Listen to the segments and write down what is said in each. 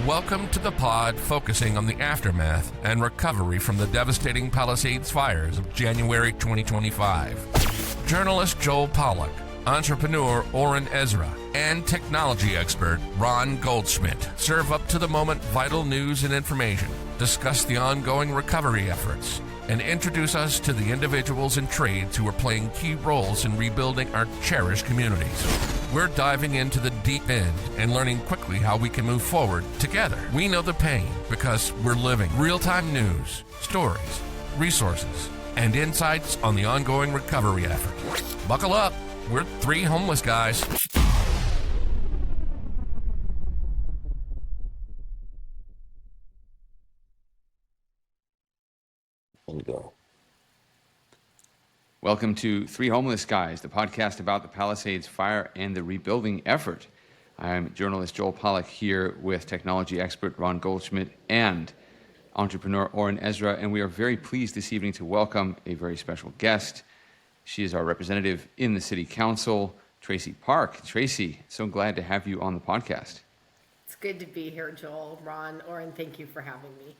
Welcome to the pod focusing on the aftermath and recovery from the devastating Palisades fires of January 2025. Journalist Joel Pollak, entrepreneur Oren Ezra, and technology expert Ron Goldschmidt serve up to the moment vital news and information, discuss the ongoing recovery efforts, and introduce us to the individuals and trades who are playing key roles in rebuilding our cherished communities. We're diving into the deep end and learning quickly how we can move forward together. We know the pain because we're living real-time news, stories, resources, and insights on the ongoing recovery effort. Buckle up. We're three homeless guys. And go. Welcome to Three Homeless Guys, the podcast about the Palisades fire and the rebuilding effort. I'm journalist Joel Pollak here with technology expert Ron Goldschmidt and entrepreneur Oren Ezra, and we are very pleased this evening to welcome a very special guest. She is our representative in the City Council, Traci Park. Traci, so glad to have you on the podcast. It's good to be here, Joel, Ron, Oren, thank you for having me.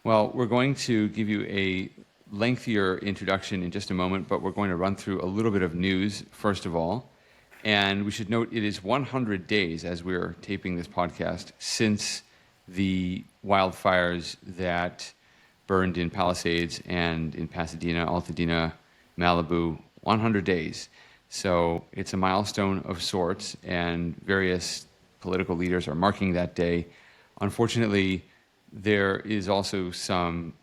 Well, we're going to give you a lengthier introduction in just a moment, but we're going to run through a little bit of news first of all. And we should note it is 100 days as we're taping this podcast since the wildfires that burned in Palisades and in Pasadena, Altadena, Malibu, 100 days. So it's a milestone of sorts, and various political leaders are marking that day. Unfortunately, there is also some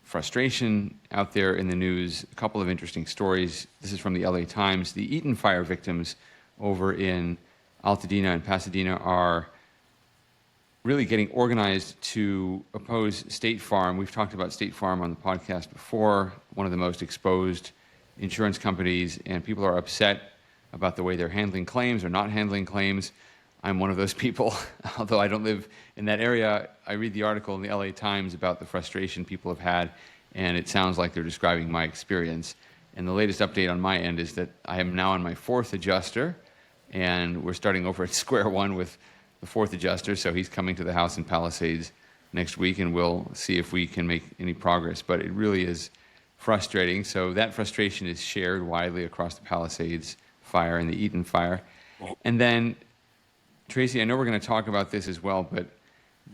frustration out there in the news. A couple of interesting stories. This is from the LA Times. The Eaton fire victims over in Altadena and Pasadena are really getting organized to oppose State Farm. We've talked about State Farm on the podcast before, one of the most exposed insurance companies, and people are upset about the way they're handling claims or not handling claims. I'm one of those people. Although I don't live in that area, I read the article in the LA Times about the frustration people have had, and it sounds like they're describing my experience. And the latest update on my end is that I am now on my fourth adjuster, and we're starting over at square one with the fourth adjuster, so he's coming to the house in Palisades next week, and we'll see if we can make any progress. But it really is frustrating. So that frustration is shared widely across the Palisades fire and the Eaton fire. And then Traci, I know we're going to talk about this as well, but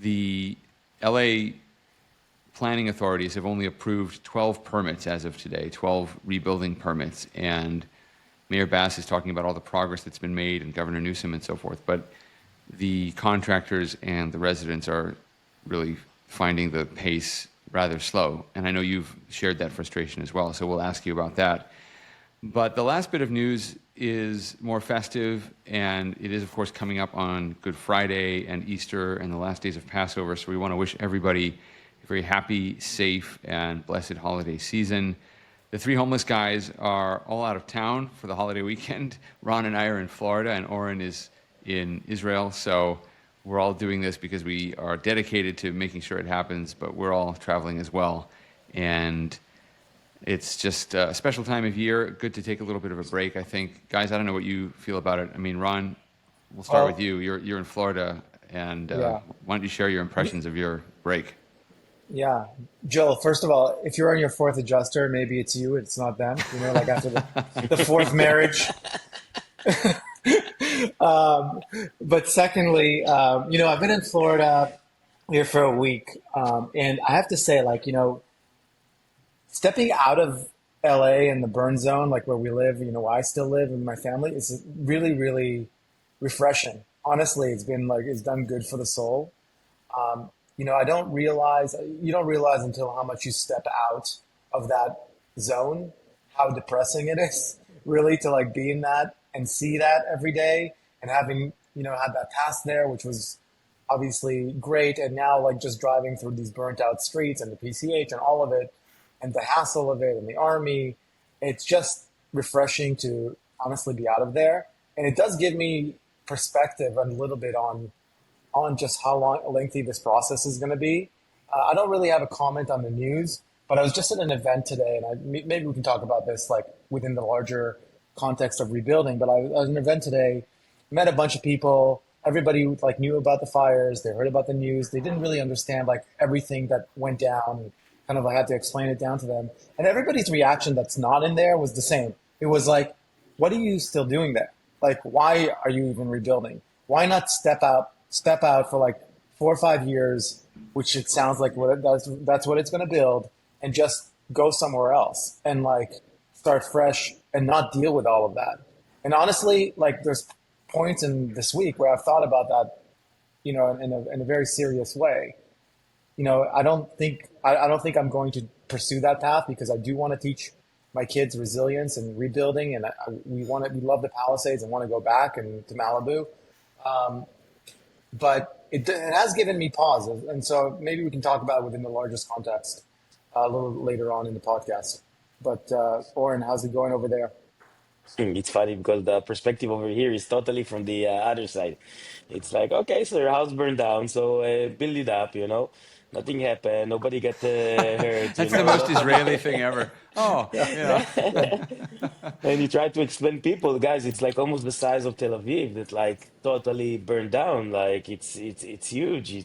the LA planning authorities have only approved 12 permits as of today, 12 rebuilding permits. And Mayor Bass is talking about all the progress that's been made, and Governor Newsom and so forth. But the contractors and the residents are really finding the pace rather slow. And I know you've shared that frustration as well, so we'll ask you about that. But the last bit of news is more festive, and it is, of course, coming up on Good Friday and Easter and the last days of Passover. So we want to wish everybody a very happy, safe, and blessed holiday season. The three homeless guys are all out of town for the holiday weekend. Ron and I are in Florida, and Oren is in Israel. So we're all doing this because we are dedicated to making sure it happens, but we're all traveling as well. And it's just a special time of year. Good to take a little bit of a break, I think. Guys, I don't know what you feel about it. I mean, Ron, we'll start with you. You're in Florida, and why don't you share your impressions of your break? Yeah. Joel, first of all, if you're on your fourth adjuster, maybe it's you, it's not them. You know, like after the fourth marriage. But secondly, I've been in Florida here for a week, and I have to say, stepping out of LA and the burn zone, like where we live, where I still live and my family, is really, really refreshing. Honestly, it's done good for the soul. You don't realize until how much you step out of that zone, how depressing it is really to be in that and see that every day, and having, had that task there, which was obviously great. And now just driving through these burnt out streets and the PCH and all of it, and the hassle of it and the army, it's just refreshing to honestly be out of there. And it does give me perspective a little bit on just how lengthy this process is going to be. I don't really have a comment on the news, but I was just at an event today, and maybe we can talk about this within the larger context of rebuilding. But I was at an event today, met a bunch of people, everybody like knew about the fires. They heard about the news. They didn't really understand like everything that went down. And kind of I had to explain it down to them. And everybody's reaction that's not in there was the same. It was like, what are you still doing there? Like, why are you even rebuilding? Why not step out for like 4 or 5 years, which it sounds like that's what it's going to build, and just go somewhere else and like start fresh and not deal with all of that. And honestly, like there's points in this week where I've thought about that, in a very serious way. I don't think I'm going to pursue that path because I do want to teach my kids resilience and rebuilding, and we love the Palisades and want to go back and to Malibu. But it has given me pause, and so maybe we can talk about it within the largest context a little later on in the podcast. But Oren, how's it going over there? It's funny because the perspective over here is totally from the other side. It's like, okay, so your house burned down, so build it up, Nothing happened, nobody got hurt, That's the most Israeli thing ever. Oh, yeah. And you try to explain people, guys, it's like almost the size of Tel Aviv that like totally burned down. Like it's huge.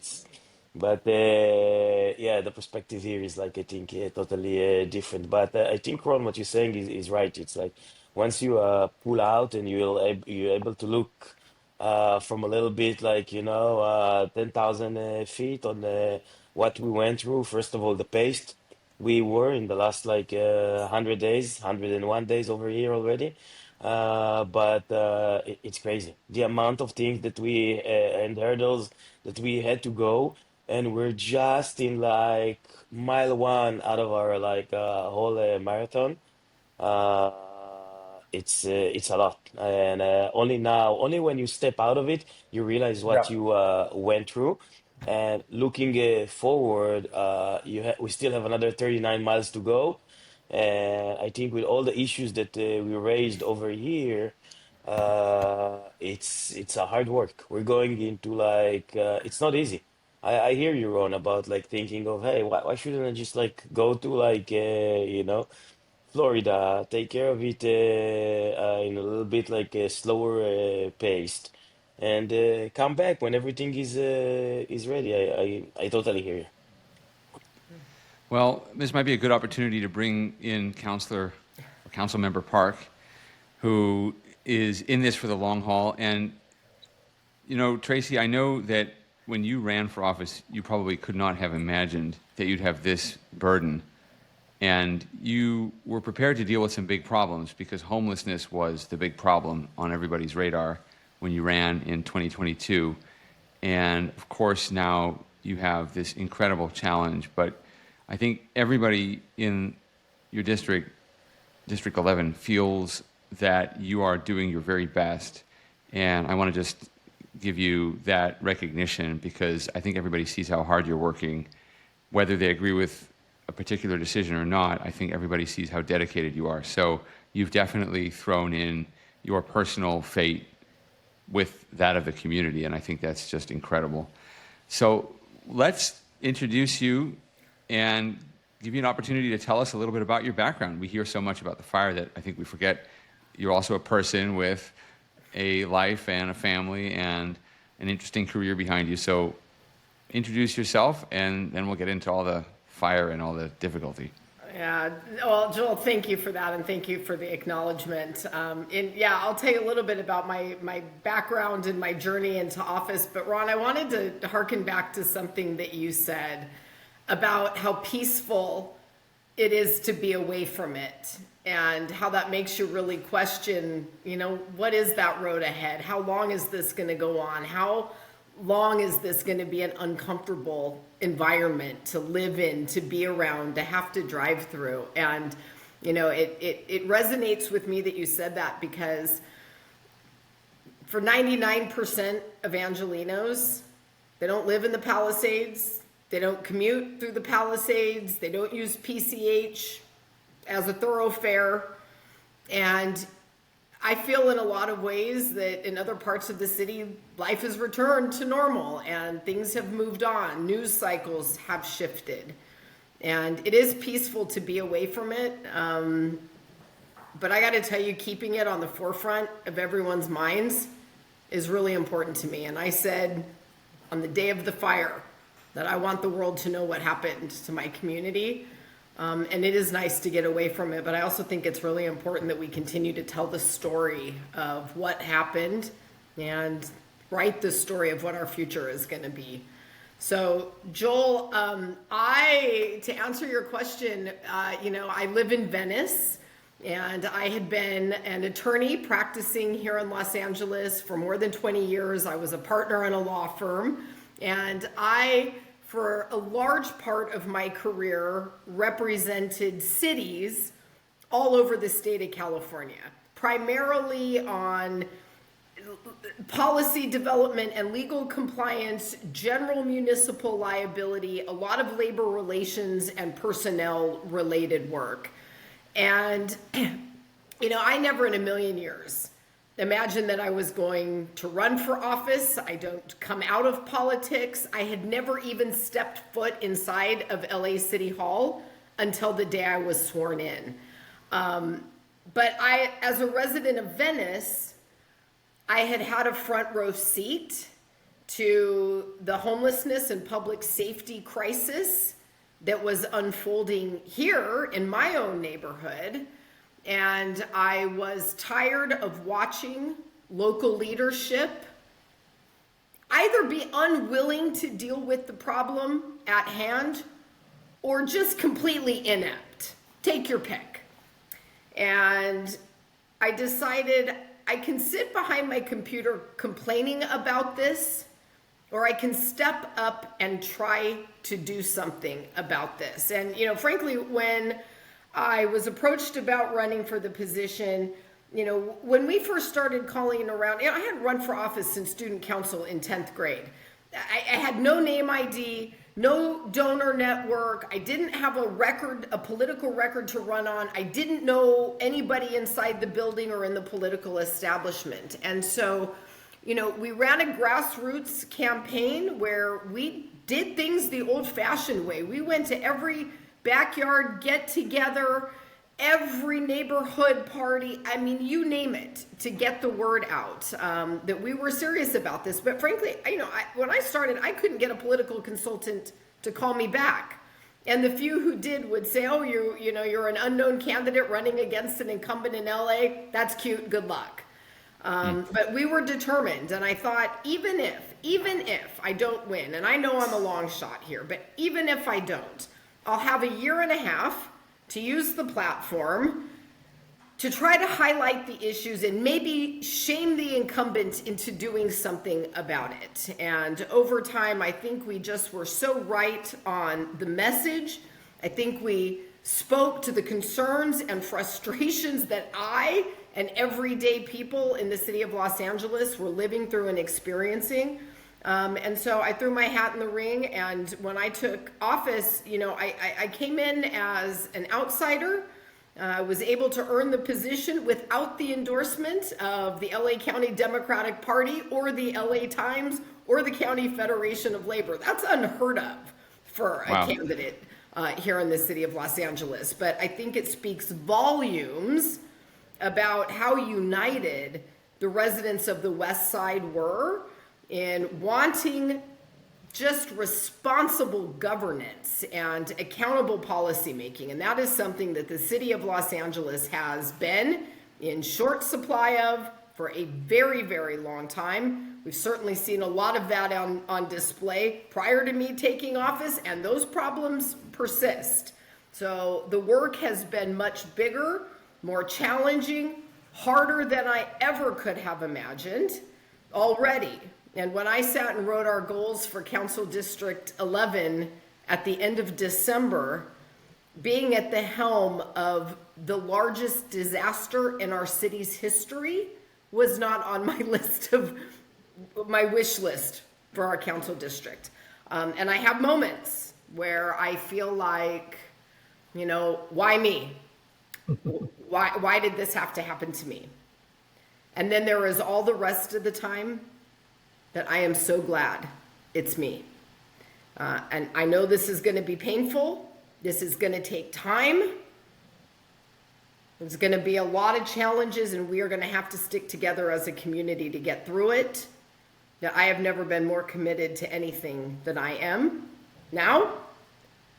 But yeah, the perspective here is like I think totally different. But I think Ron, what you're saying is right. It's like once you pull out and you're able to look from a little bit like 10,000 feet on what we went through. First of all, the pace we were in the last like 100 days, 101 days over here already. But it's crazy. The amount of things that we and hurdles that we had to go, and we're just in like mile one out of our like whole marathon. Uh, it's a lot, and only now, only when you step out of it, you realize Yeah. what you went through. And looking forward, we still have another 39 miles to go. And I think with all the issues that we raised over here, it's a hard work. We're going into like it's not easy. I hear you, Ron, about like thinking of, hey, why shouldn't I just like go to like Florida, take care of it in a little bit like a slower paced, and come back when everything is ready. I totally hear you. Well, this might be a good opportunity to bring in Council Member Park, who is in this for the long haul. And, Traci, I know that when you ran for office, you probably could not have imagined that you'd have this burden. And you were prepared to deal with some big problems because homelessness was the big problem on everybody's radar when you ran in 2022. And of course, now you have this incredible challenge. But I think everybody in your district, District 11, feels that you are doing your very best. And I want to just give you that recognition because I think everybody sees how hard you're working, whether they agree with a particular decision or not. I think everybody sees how dedicated you are. So you've definitely thrown in your personal fate with that of the community, and I think that's just incredible. So let's introduce you and give you an opportunity to tell us a little bit about your background. We hear so much about the fire that I think we forget you're also a person with a life and a family and an interesting career behind you. So introduce yourself, and then we'll get into all the fire and all the difficulty. Yeah, well, Joel, thank you for that, and thank you for the acknowledgement. I'll tell you a little bit about my background and my journey into office. But Ron, I wanted to harken back to something that you said about how peaceful it is to be away from it, and how that makes you really question, what is that road ahead? How long is this going to go on? How long is this going to be an uncomfortable environment to live in, to be around, to have to drive through? And, it resonates with me that you said that, because for 99% of Angelenos, they don't live in the Palisades. They don't commute through the Palisades. They don't use PCH as a thoroughfare. And I feel in a lot of ways that in other parts of the city, life has returned to normal and things have moved on. News cycles have shifted. And it is peaceful to be away from it. But I got to tell you, keeping it on the forefront of everyone's minds is really important to me. And I said on the day of the fire that I want the world to know what happened to my community. And it is nice to get away from it, but I also think it's really important that we continue to tell the story of what happened and write the story of what our future is going to be. So, Joel, to answer your question, I live in Venice, and I had been an attorney practicing here in Los Angeles for more than 20 years. I was a partner in a law firm, and for a large part of my career, represented cities all over the state of California, primarily on policy development and legal compliance, general municipal liability, a lot of labor relations and personnel related work. And, I never in a million years imagined that I was going to run for office. I don't come out of politics. I had never even stepped foot inside of LA City Hall until the day I was sworn in. But as a resident of Venice, I had a front row seat to the homelessness and public safety crisis that was unfolding here in my own neighborhood. And I was tired of watching local leadership either be unwilling to deal with the problem at hand or just completely inept. Take your pick. And I decided I can sit behind my computer complaining about this, or I can step up and try to do something about this. And, frankly, when I was approached about running for the position, when we first started calling around, I hadn't run for office since student council in 10th grade. I had no name ID, no donor network. I didn't have a political record to run on. I didn't know anybody inside the building or in the political establishment. And so, we ran a grassroots campaign where we did things the old-fashioned way. We went to every backyard get-together, every neighborhood party, you name it, to get the word out that we were serious about this. But frankly, when I started, I couldn't get a political consultant to call me back. And the few who did would say, oh, you're an unknown candidate running against an incumbent in LA. That's cute. Good luck. But we were determined. And I thought, even if I don't win, and I know I'm a long shot here, but even if I don't, I'll have a year and a half to use the platform to try to highlight the issues and maybe shame the incumbent into doing something about it. And over time, I think we just were so right on the message. I think we spoke to the concerns and frustrations that I and everyday people in the city of Los Angeles were living through and experiencing. And so I threw my hat in the ring, and when I took office, I came in as an outsider. I was able to earn the position without the endorsement of the LA County Democratic Party or the LA Times or the County Federation of Labor. That's unheard of for a candidate here in the city of Los Angeles. But I think it speaks volumes about how united the residents of the West Side were in wanting just responsible governance and accountable policymaking. And that is something that the city of Los Angeles has been in short supply of for a very, very long time. We've certainly seen a lot of that on display prior to me taking office, and those problems persist. So the work has been much bigger, more challenging, harder than I ever could have imagined already. And when I sat and wrote our goals for Council District 11 at the end of December, being at the helm of the largest disaster in our city's history was not on my list of my wish list for our council district. And I have moments where I feel like, why me? Why did this have to happen to me? And then there is all the rest of the time that I am so glad it's me. And I know this is going to be painful. This is going to take time. There's going to be a lot of challenges, and we are going to have to stick together as a community to get through it. Now, I have never been more committed to anything than I am now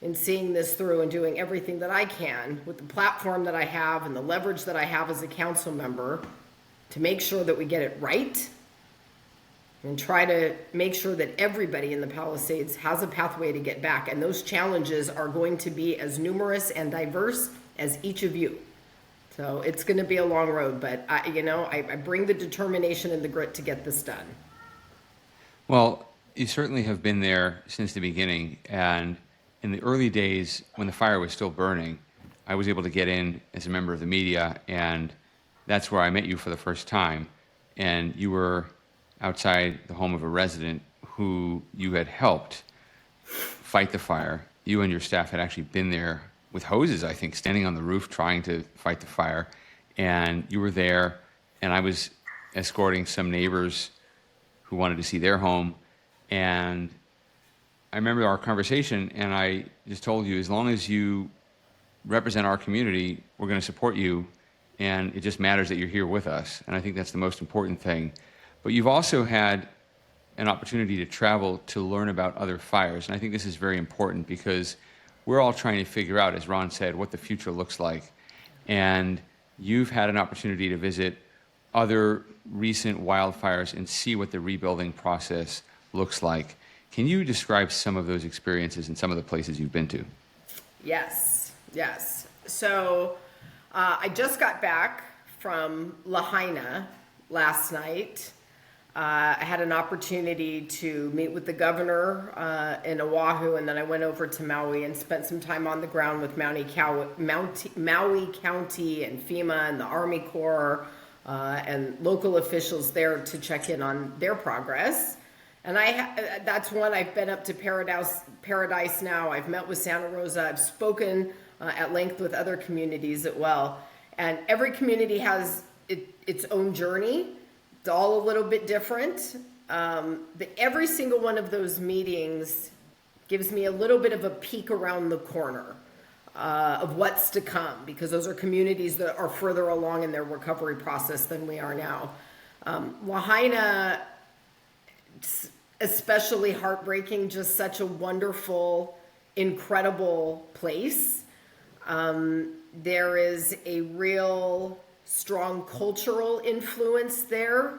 in seeing this through and doing everything that I can with the platform that I have and the leverage that I have as a council member to make sure that we get it right and try to make sure that everybody in the Palisades has a pathway to get back. And those challenges are going to be as numerous and diverse as each of you. So it's going to be a long road, but I bring the determination and the grit to get this done. Well, you certainly have been there since the beginning. And in the early days when the fire was still burning, I was able to get in as a member of the media, and that's where I met you for the first time. And you were outside the home of a resident who you had helped fight the fire. You and your staff had actually been there with hoses, I think, standing on the roof trying to fight the fire. And you were there, and I was escorting some neighbors who wanted to see their home. And I remember our conversation, and I just told you, as long as you represent our community, we're going to support you, and it just matters that you're here with us. And I think that's the most important thing. But you've also had an opportunity to travel to learn about other fires. And I think this is very important because we're all trying to figure out, as Ron said, what the future looks like. And you've had an opportunity to visit other recent wildfires and see what the rebuilding process looks like. Can you describe some of those experiences in some of the places you've been to? Yes. So I just got back from Lahaina last night. I had an opportunity to meet with the governor in Oahu, and then I went over to Maui and spent some time on the ground with Maui County and FEMA and the Army Corps and local officials there to check in on their progress. And that's one. I've been up to Paradise now. I've met with Santa Rosa. I've spoken at length with other communities as well. And every community has its own journey. It's all a little bit different. But every single one of those meetings gives me a little bit of a peek around the corner of what's to come, because those are communities that are further along in their recovery process than we are now. Lahaina, especially heartbreaking, just such a wonderful, incredible place. There is a real strong cultural influence there,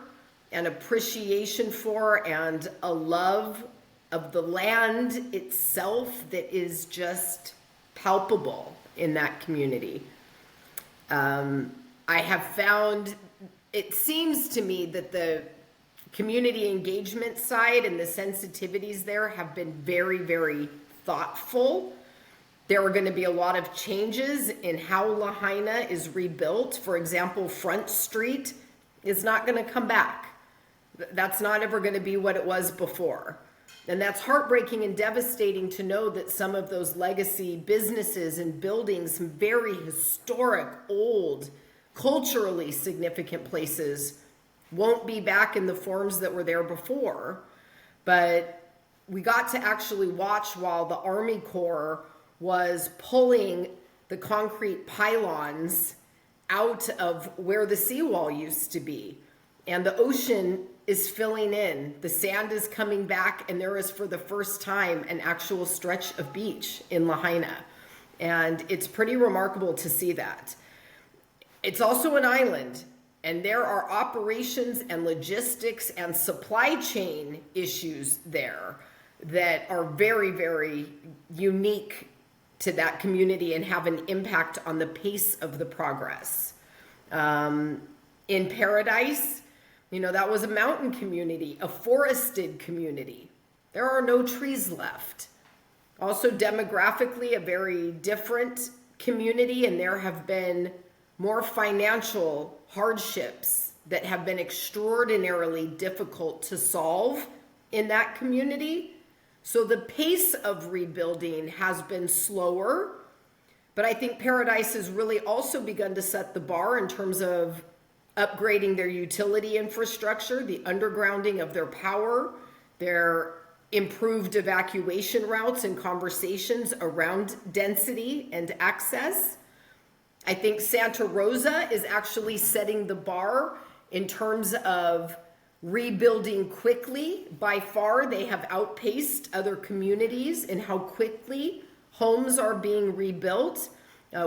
an appreciation for and a love of the land itself that is just palpable in that community. I have found, it seems to me that the community engagement side and the sensitivities there have been very, very thoughtful. There are going to be a lot of changes in how Lahaina is rebuilt. For example, Front Street is not going to come back. That's not ever going to be what it was before. And that's heartbreaking and devastating to know that some of those legacy businesses and buildings, some very historic, old, culturally significant places won't be back in the forms that were there before. But we got to actually watch while the Army Corps was pulling the concrete pylons out of where the seawall used to be. And the ocean is filling in. The sand is coming back, and there is, for the first time, an actual stretch of beach in Lahaina. And it's pretty remarkable to see that. It's also an island, and there are operations and logistics and supply chain issues there that are very, very unique to that community and have an impact on the pace of the progress. In Paradise, that was a mountain community, a forested community. There are no trees left. Also demographically, a very different community, and there have been more financial hardships that have been extraordinarily difficult to solve in that community. So the pace of rebuilding has been slower, but I think Paradise has really also begun to set the bar in terms of upgrading their utility infrastructure, the undergrounding of their power, their improved evacuation routes and conversations around density and access. I think Santa Rosa is actually setting the bar in terms of rebuilding quickly. By far, they have outpaced other communities in how quickly homes are being rebuilt.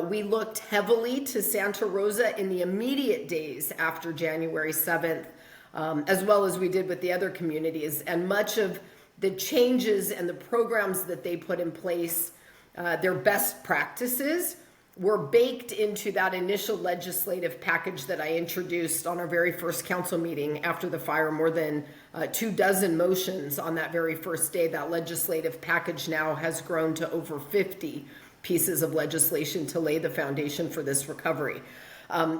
We looked heavily to Santa Rosa in the immediate days after January 7th, as well as we did with the other communities. And much of the changes and the programs that they put in place, their best practices, were baked into that initial legislative package that I introduced on our very first council meeting after the fire. More than 24 motions on that very first day. That legislative package now has grown to over 50 pieces of legislation to lay the foundation for this recovery.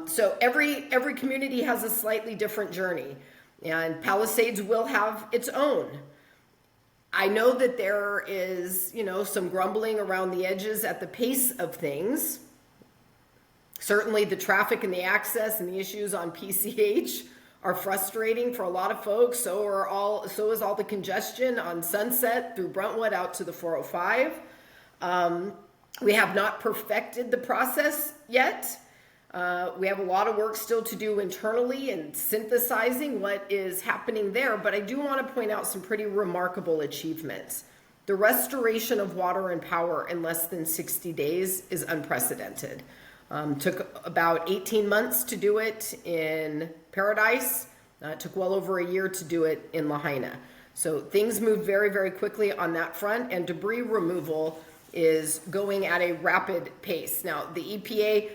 So every community has a slightly different journey, and Palisades will have its own. I know that there is, some grumbling around the edges at the pace of things. Certainly the traffic and the access and the issues on PCH are frustrating for a lot of folks. So is all the congestion on Sunset through Brentwood out to the 405. We have not perfected the process yet. We have a lot of work still to do internally and synthesizing what is happening there, but I do want to point out some pretty remarkable achievements. The restoration of water and power in less than 60 days is unprecedented. Took about 18 months to do it in Paradise. Took well over a year to do it in Lahaina. So things moved very, very quickly on that front, and debris removal is going at a rapid pace. Now, the EPA,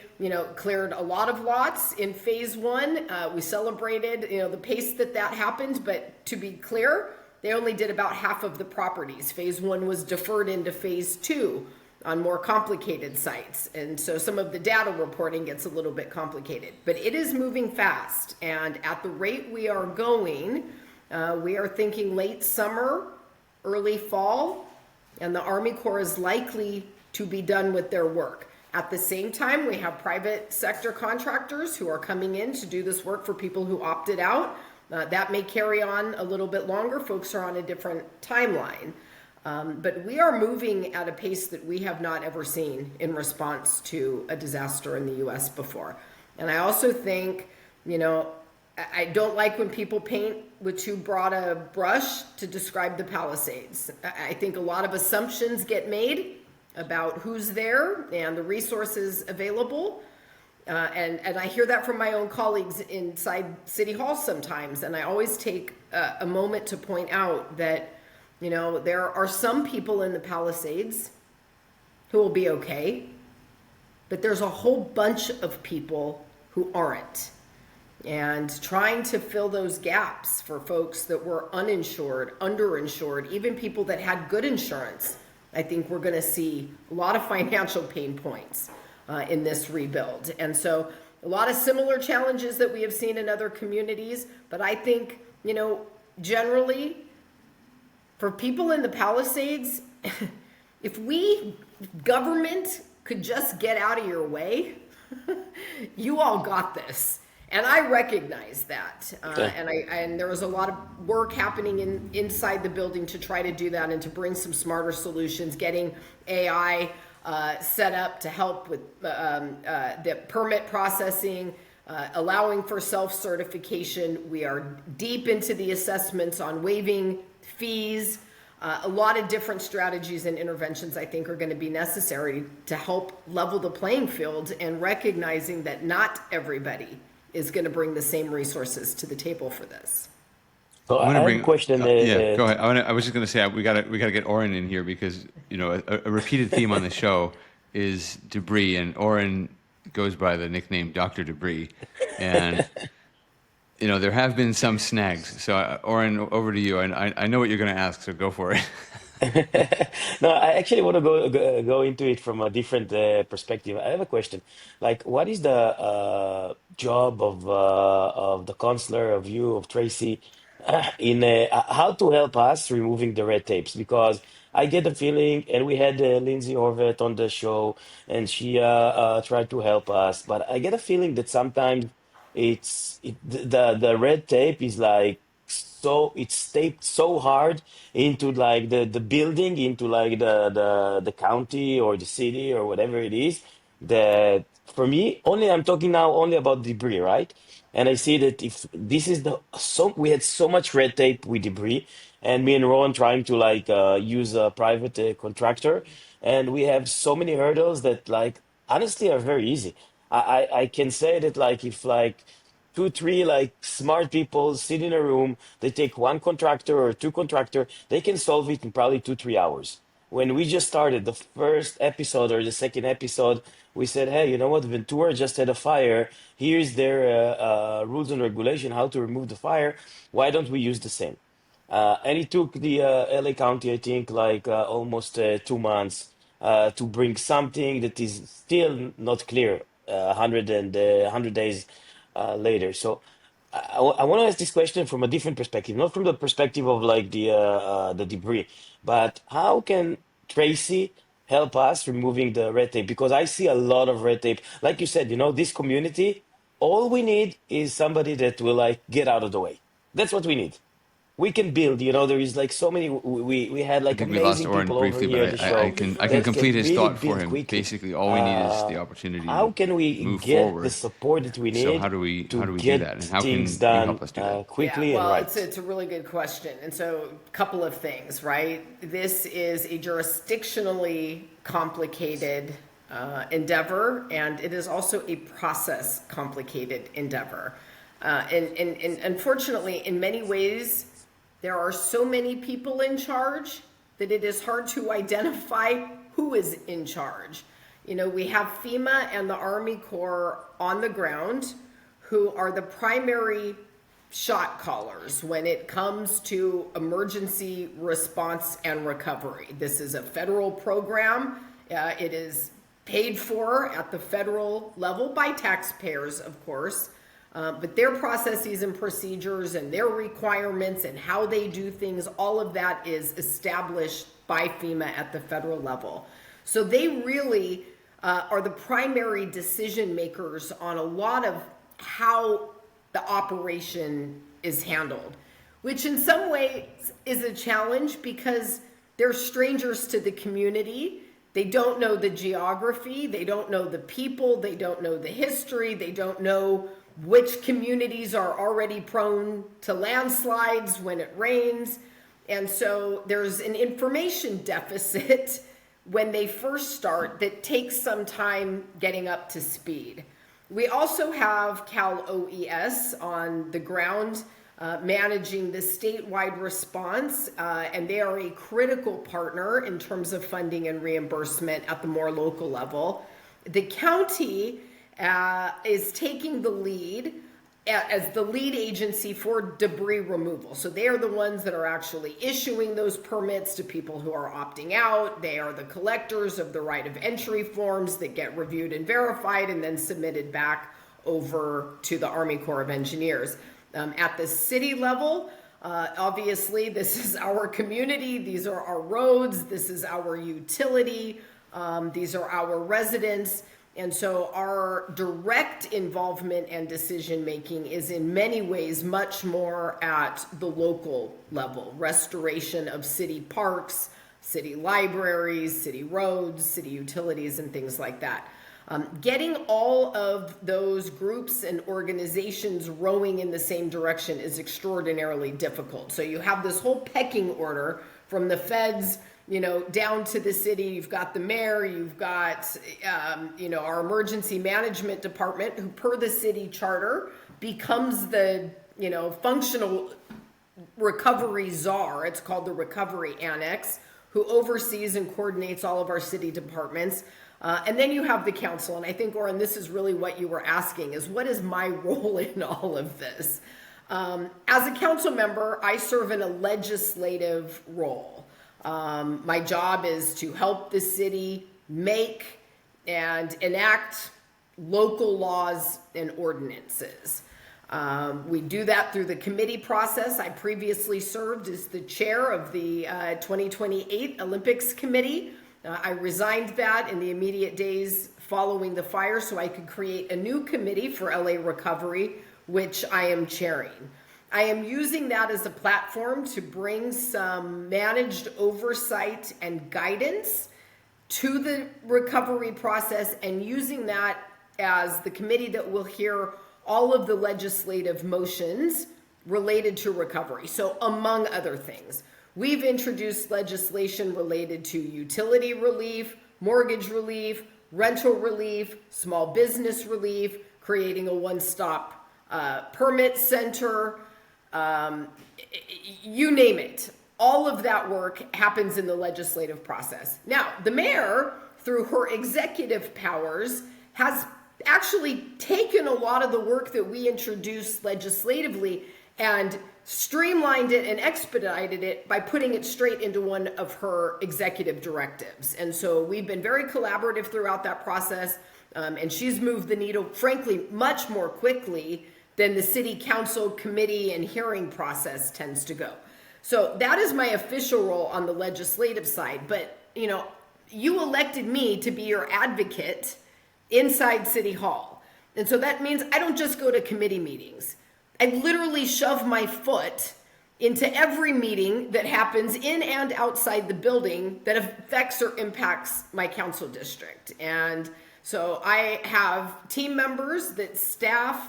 cleared a lot of lots in phase one. We celebrated, the pace that happened, but to be clear, they only did about half of the properties. Phase one was deferred into phase two on more complicated sites. And so some of the data reporting gets a little bit complicated, but it is moving fast. And at the rate we are going, we are thinking late summer, early fall, and the Army Corps is likely to be done with their work. At the same time, we have private sector contractors who are coming in to do this work for people who opted out. That may carry on a little bit longer. Folks are on a different timeline. But we are moving at a pace that we have not ever seen in response to a disaster in the U.S. before. And I also think, I don't like when people paint with too broad a brush to describe the Palisades. I think a lot of assumptions get made about who's there and the resources available. And I hear that from my own colleagues inside City Hall sometimes. And I always take a moment to point out that, there are some people in the Palisades who will be okay, but there's a whole bunch of people who aren't. And trying to fill those gaps for folks that were uninsured, underinsured, even people that had good insurance, I think we're going to see a lot of financial pain points in this rebuild. And so a lot of similar challenges that we have seen in other communities, but I think, generally, for people in the Palisades, if government could just get out of your way, you all got this. And I recognize that. And there was a lot of work happening inside the building to try to do that and to bring some smarter solutions, getting AI set up to help with the permit processing, allowing for self-certification. We are deep into the assessments on waiving fees. A lot of different strategies and interventions I think are going to be necessary to help level the playing field, and recognizing that not everybody is going to bring the same resources to the table for this. So I have a question. Go ahead. I was just going to say we got to get Oren in here because a repeated theme on the show is debris, and Oren goes by the nickname Dr. Debris, and there have been some snags. So Oren, over to you. And I know what you're going to ask, so go for it. No, I actually want to go into it from a different perspective. I have a question. Like, what is the job of the counselor, of you, of Traci, in how to help us removing the red tapes? Because I get the feeling, and we had Lindsay Horvath on the show, and she tried to help us, but I get a feeling that sometimes the red tape is like, so it's taped so hard into like the building, into like the county or the city or whatever it is, that for me, only I'm talking now only about debris, right? And I see that if this is we had so much red tape with debris, and me and Ron trying to like use a private contractor, and we have so many hurdles that like honestly are very easy. I can say that like if like two, three like smart people sit in a room, they take one contractor or two contractor, they can solve it in probably 2, 3 hours. When we just started the first episode or the second episode, we said, hey, you know what? Ventura just had a fire. Here's their rules and regulation, how to remove the fire. Why don't we use the same? And it took the LA County, I think, like almost 2 months to bring something that is still not clear 100 days later. So I want to ask this question from a different perspective, not from the perspective of like the debris, but how can Tracy help us removing the red tape? Because I see a lot of red tape. Like you said, this community, all we need is somebody that will like get out of the way. That's what we need. We can build, there is like so many, we had I like think we lost amazing Oren people over briefly, here at but the I show can that complete can his really thought for build him. quickly. Basically, all we need is the opportunity How to can we move get the forward. support that we So need how do we to do that, and get how things can you done help us do that? Yeah, quickly and well, right? it's a really good question. And so, a couple of things, right? This is a jurisdictionally complicated endeavor, and it is also a process complicated endeavor. And unfortunately, in many ways, there are so many people in charge that it is hard to identify who is in charge. We have FEMA and the Army Corps on the ground who are the primary shot callers when it comes to emergency response and recovery. This is a federal program. It is paid for at the federal level by taxpayers, of course. But their processes and procedures and their requirements and how they do things, all of that is established by FEMA at the federal level. So they really are the primary decision makers on a lot of how the operation is handled, which in some ways is a challenge because they're strangers to the community. They don't know the geography, they don't know the people, they don't know the history, they don't know which communities are already prone to landslides when it rains. And so there's an information deficit when they first start that takes some time getting up to speed. We also have Cal OES on the ground managing the statewide response, and they are a critical partner in terms of funding and reimbursement at the more local level. The county is taking the lead as the lead agency for debris removal. So they are the ones that are actually issuing those permits to people who are opting out. They are the collectors of the right of entry forms that get reviewed and verified and then submitted back over to the Army Corps of Engineers. At the city level, obviously, this is our community. These are our roads. This is our utility. These are our residents. And so our direct involvement and decision making is in many ways much more at the local level. Restoration of city parks, city libraries, city roads, city utilities, and things like that. Getting all of those groups and organizations rowing in the same direction is extraordinarily difficult. So you have this whole pecking order from the feds, down to the city. You've got the mayor, you've got, our emergency management department, who per the city charter becomes the, functional recovery czar. It's called the Recovery Annex, who oversees and coordinates all of our city departments. And then you have the council. And I think, Oren, this is really what you were asking, is what is my role in all of this? As a council member, I serve in a legislative role. My job is to help the city make and enact local laws and ordinances. We do that through the committee process. I previously served as the chair of the 2028 Olympics Committee. I resigned that in the immediate days following the fire so I could create a new committee for LA Recovery, which I am chairing. I am using that as a platform to bring some managed oversight and guidance to the recovery process, and using that as the committee that will hear all of the legislative motions related to recovery. So among other things, we've introduced legislation related to utility relief, mortgage relief, rental relief, small business relief, creating a one-stop permit center, you name it. All of that work happens in the legislative process. Now, the mayor, through her executive powers, has actually taken a lot of the work that we introduced legislatively and streamlined it and expedited it by putting it straight into one of her executive directives. And so we've been very collaborative throughout that process, and she's moved the needle, frankly, much more quickly than the city council committee and hearing process tends to go. So that is my official role on the legislative side. But, you elected me to be your advocate inside City Hall. And so that means I don't just go to committee meetings. I literally shove my foot into every meeting that happens in and outside the building that affects or impacts my council district. And so I have team members that staff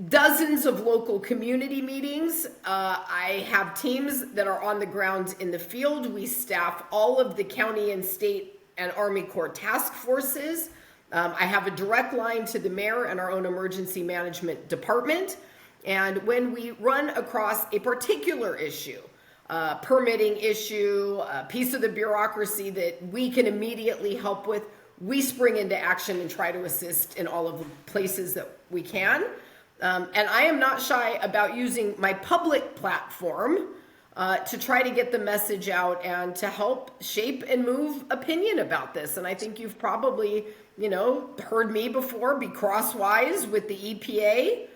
dozens of local community meetings. I have teams that are on the ground in the field. We staff all of the county and state and Army Corps task forces. I have a direct line to the mayor and our own emergency management department. And when we run across a particular issue, permitting issue, a piece of the bureaucracy that we can immediately help with, we spring into action and try to assist in all of the places that we can. And I am not shy about using my public platform to try to get the message out and to help shape and move opinion about this. And I think you've probably, heard me before be crosswise with the EPA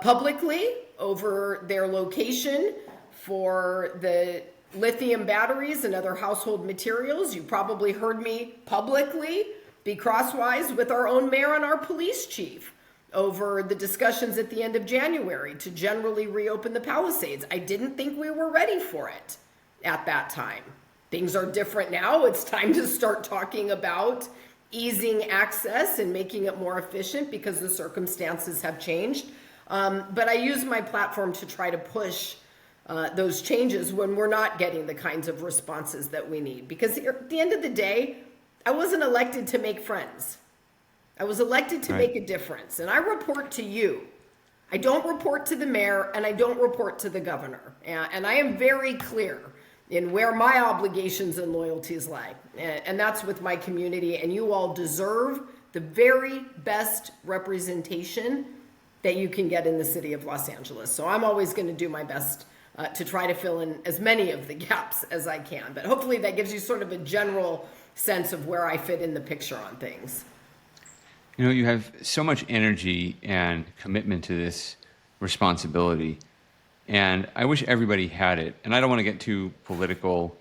publicly over their location for the lithium batteries and other household materials. You probably heard me publicly be crosswise with our own mayor and our police chief over the discussions at the end of January to generally reopen the Palisades. I didn't think we were ready for it at that time. Things are different now. It's time to start talking about easing access and making it more efficient because the circumstances have changed. But I use my platform to try to push those changes when we're not getting the kinds of responses that we need. Because at the end of the day, I wasn't elected to make friends. I was elected to make a difference, and I report to you. I don't report to the mayor, and I don't report to the governor. And I am very clear in where my obligations and loyalties lie. And that's with my community, and you all deserve the very best representation that you can get in the city of Los Angeles. So I'm always going to do my best to try to fill in as many of the gaps as I can. But hopefully that gives you sort of a general sense of where I fit in the picture on things. You have so much energy and commitment to this responsibility, and I wish everybody had it. And I don't want to get too political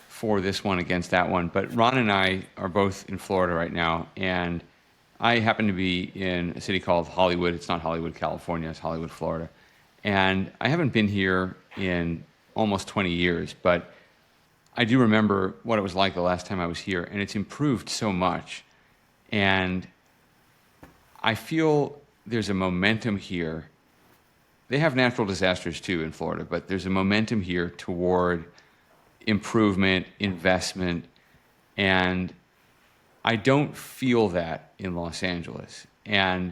for this one against that one, but Ron and I are both in Florida right now, and I happen to be in a city called Hollywood. It's not Hollywood, California, it's Hollywood, Florida. And I haven't been here in almost 20 years, but I do remember what it was like the last time I was here, and it's improved so much. And I feel there's a momentum here. They have natural disasters too in Florida, but there's a momentum here toward improvement, investment, and I don't feel that in Los Angeles. And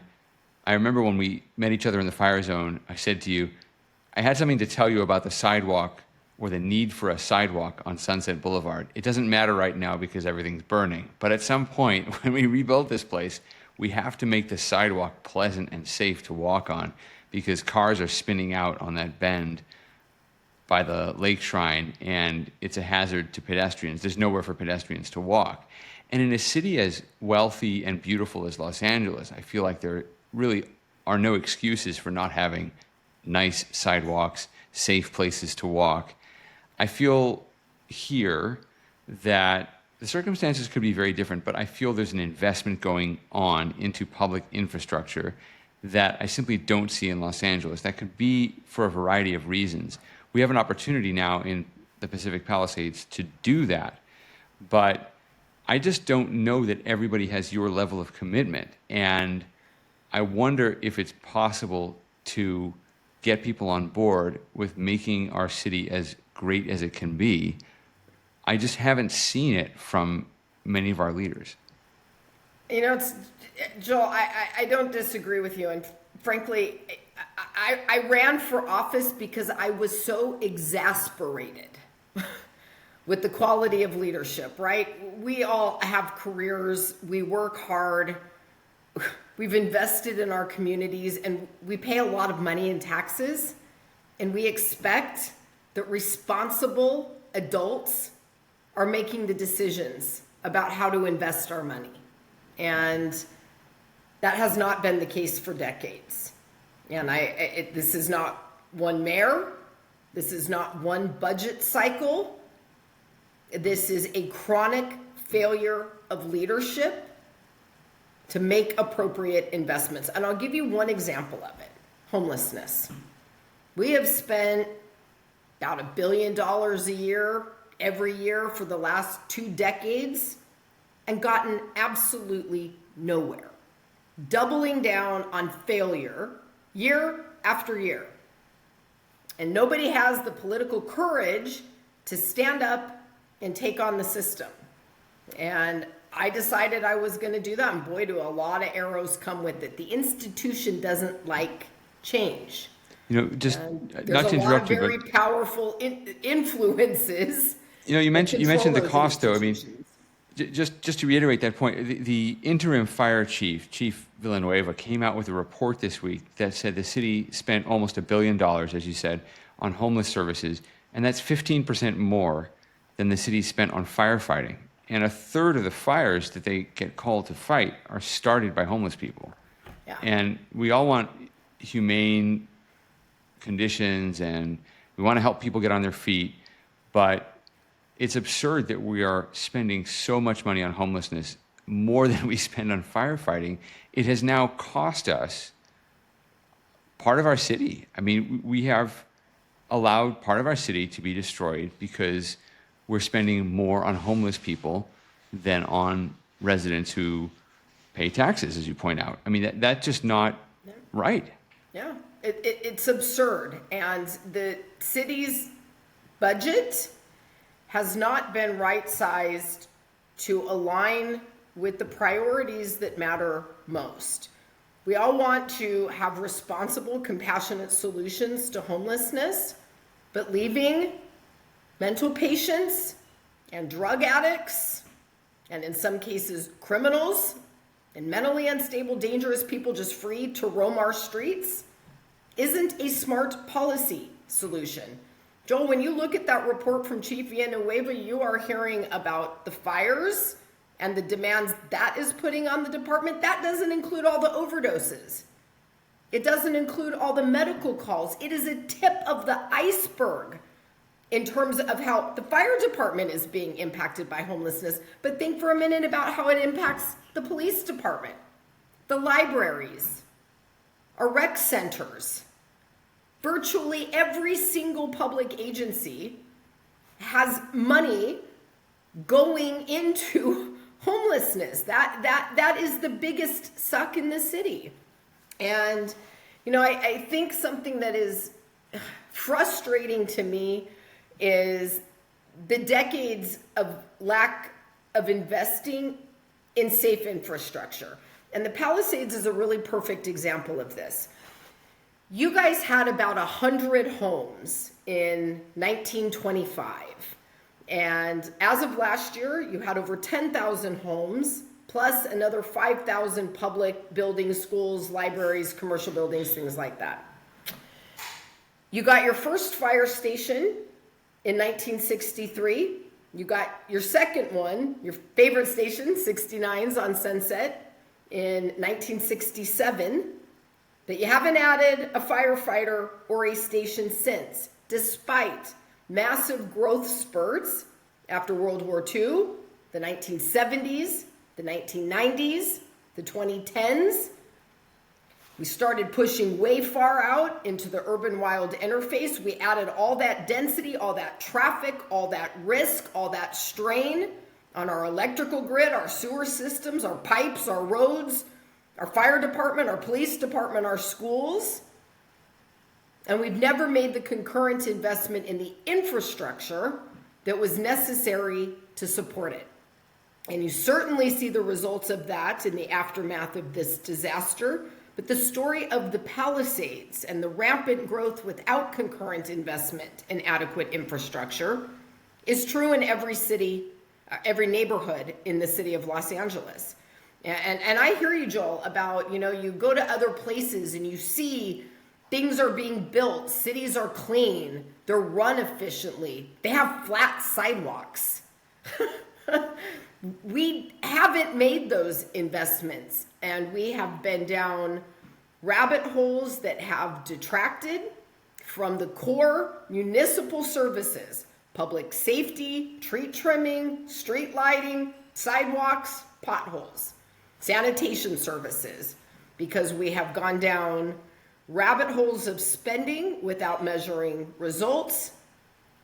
I remember when we met each other in the fire zone, I said to you, I had something to tell you about the sidewalk or the need for a sidewalk on Sunset Boulevard. It doesn't matter right now because everything's burning, but at some point when we rebuild this place, we have to make the sidewalk pleasant and safe to walk on because cars are spinning out on that bend by the lake shrine, and it's a hazard to pedestrians. There's nowhere for pedestrians to walk. And in a city as wealthy and beautiful as Los Angeles, I feel like there really are no excuses for not having nice sidewalks, safe places to walk. I feel here that the circumstances could be very different, but I feel there's an investment going on into public infrastructure that I simply don't see in Los Angeles. That could be for a variety of reasons. We have an opportunity now in the Pacific Palisades to do that, but I just don't know that everybody has your level of commitment. And I wonder if it's possible to get people on board with making our city as great as it can be. I just haven't seen it from many of our leaders. You know, Joel, I don't disagree with you. And frankly, I ran for office because I was so exasperated with the quality of leadership, right? We all have careers, we work hard, we've invested in our communities, and we pay a lot of money in taxes, and we expect that responsible adults are making the decisions about how to invest our money. And that has not been the case for decades. And this is not one mayor, this is not one budget cycle. This is a chronic failure of leadership to make appropriate investments. And I'll give you one example of it: homelessness. We have spent about $1 billion a year, every year for the last 2 decades, and gotten absolutely nowhere. Doubling down on failure year after year. And nobody has the political courage to stand up and take on the system. And I decided I was going to do that. And boy, do a lot of arrows come with it. The institution doesn't like change. You know, just not to interrupt you, but there's a lot of very powerful influences. You know, you mentioned the cost, though. I mean, just to reiterate that point, the interim fire chief, Chief Villanueva, came out with a report this week that said the city spent almost $1 billion, as you said, on homeless services, and that's 15% more than the city spent on firefighting. And a third of the fires that they get called to fight are started by homeless people. Yeah. And we all want humane conditions, and we want to help people get on their feet, but it's absurd that we are spending so much money on homelessness, more than we spend on firefighting. It has now cost us part of our city. I mean, we have allowed part of our city to be destroyed because we're spending more on homeless people than on residents who pay taxes, as you point out. I mean, that's just not right. Yeah, it's absurd. And the city's budget has not been right-sized to align with the priorities that matter most. We all want to have responsible, compassionate solutions to homelessness, but leaving mental patients and drug addicts, and in some cases criminals, and mentally unstable, dangerous people just free to roam our streets isn't a smart policy solution. Joel, when you look at that report from Chief Villanueva, you are hearing about the fires and the demands that is putting on the department. That doesn't include all the overdoses. It doesn't include all the medical calls. It is a tip of the iceberg in terms of how the fire department is being impacted by homelessness. But think for a minute about how it impacts the police department, the libraries, our rec centers. Virtually every single public agency has money going into homelessness. That is the biggest suck in the city. And, you know, I think something that is frustrating to me is the decades of lack of investing in safe infrastructure. And the Palisades is a really perfect example of this. You guys had about 100 homes in 1925. And as of last year, you had over 10,000 homes, plus another 5,000 public buildings, schools, libraries, commercial buildings, things like that. You got your first fire station in 1963. You got your second one, your favorite station, 69's on Sunset, in 1967. But you haven't added a firefighter or a station since, despite massive growth spurts after World War II, the 1970s, the 1990s, the 2010s. We started pushing way far out into the urban-wild interface. We added all that density, all that traffic, all that risk, all that strain on our electrical grid, our sewer systems, our pipes, our roads, our fire department, our police department, our schools. And we've never made the concurrent investment in the infrastructure that was necessary to support it. And you certainly see the results of that in the aftermath of this disaster. But the story of the Palisades and the rampant growth without concurrent investment in adequate infrastructure is true in every city, every neighborhood in the city of Los Angeles. And I hear you, Joel, about, you go to other places and you see things are being built, cities are clean, they're run efficiently, they have flat sidewalks. We haven't made those investments, and we have been down rabbit holes that have detracted from the core municipal services: public safety, tree trimming, street lighting, sidewalks, potholes, sanitation services, because we have gone down rabbit holes of spending without measuring results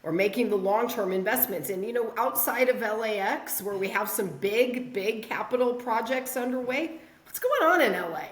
or making the long-term investments. And, outside of LAX, where we have some big capital projects underway, what's going on in LA?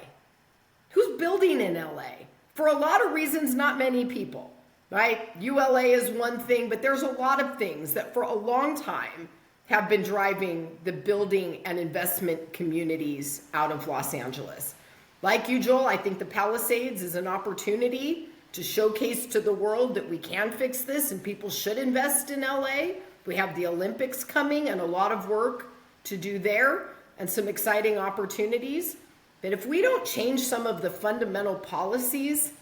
Who's building in LA? For a lot of reasons, not many people, right? ULA is one thing, but there's a lot of things that for a long time have been driving the building and investment communities out of Los Angeles. Like you, Joel, I think the Palisades is an opportunity to showcase to the world that we can fix this and people should invest in LA. We have the Olympics coming and a lot of work to do there and some exciting opportunities. But if we don't change some of the fundamental policies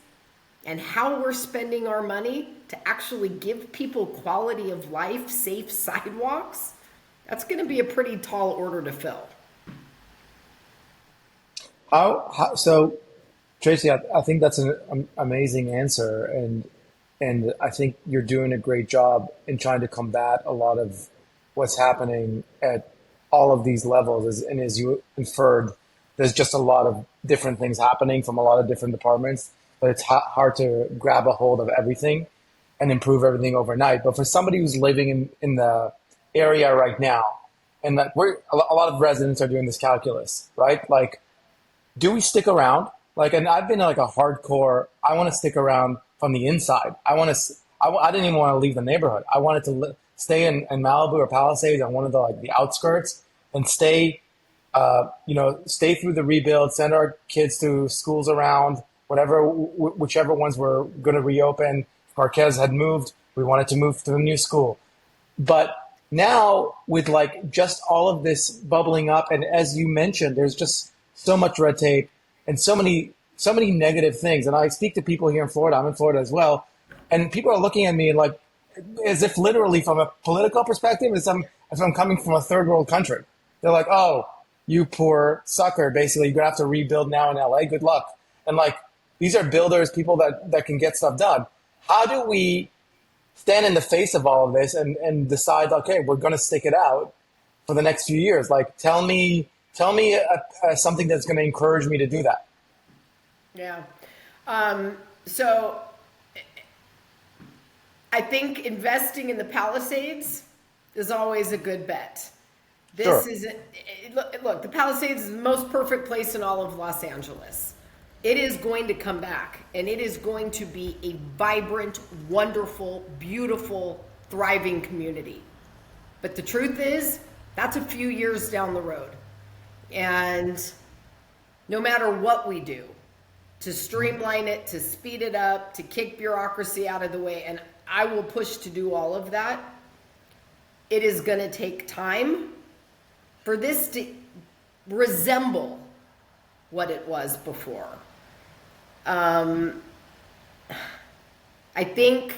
and how we're spending our money to actually give people quality of life, safe sidewalks, that's going to be a pretty tall order to fill. So, Traci, I think that's an amazing answer, and I think you're doing a great job in trying to combat a lot of what's happening at all of these levels. And as you inferred, there's just a lot of different things happening from a lot of different departments, but it's hard to grab a hold of everything and improve everything overnight. But for somebody who's living in the area right now, and that a lot of residents are doing this calculus, right? Like, do we stick around? And I've been like a hardcore, I want to stick around from the inside. I didn't even want to leave the neighborhood. I wanted to stay in Malibu or Palisades on one of the outskirts and stay through the rebuild, send our kids to schools around, whichever ones were going to reopen. If Marquez had moved, we wanted to move to a new school. But now with just all of this bubbling up, and as you mentioned, there's just so much red tape and so many negative things. And I speak to people here in Florida. I'm in Florida as well. And people are looking at me as if literally from a political perspective, as I'm coming from a third world country. They're like, oh, you poor sucker. Basically, you're going to have to rebuild now in LA. Good luck. And these are builders, people that can get stuff done. How do we stand in the face of all of this and decide, okay, we're going to stick it out for the next few years? Tell me something that's going to encourage me to do that. Yeah. So I think investing in the Palisades is always a good bet. This is look, the Palisades is the most perfect place in all of Los Angeles. It is going to come back, and it is going to be a vibrant, wonderful, beautiful, thriving community. But the truth is, that's a few years down the road. And no matter what we do to streamline it, to speed it up, to kick bureaucracy out of the way, and I will push to do all of that, it is going to take time for this to resemble what it was before. I think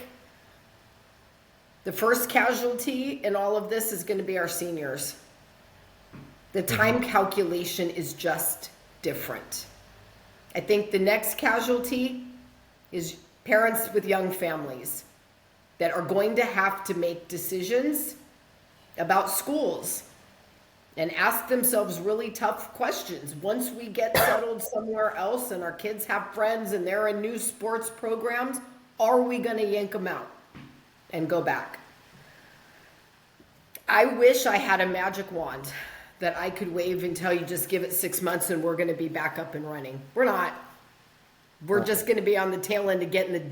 the first casualty in all of this is going to be our seniors. The time calculation is just different. I think the next casualty is parents with young families that are going to have to make decisions about schools and ask themselves really tough questions. Once we get settled somewhere else and our kids have friends and they're in new sports programs, are we going to yank them out and go back? I wish I had a magic wand that I could wave and tell you just give it 6 months and we're going to be back up and running. We're not. We're just going to be on the tail end of getting the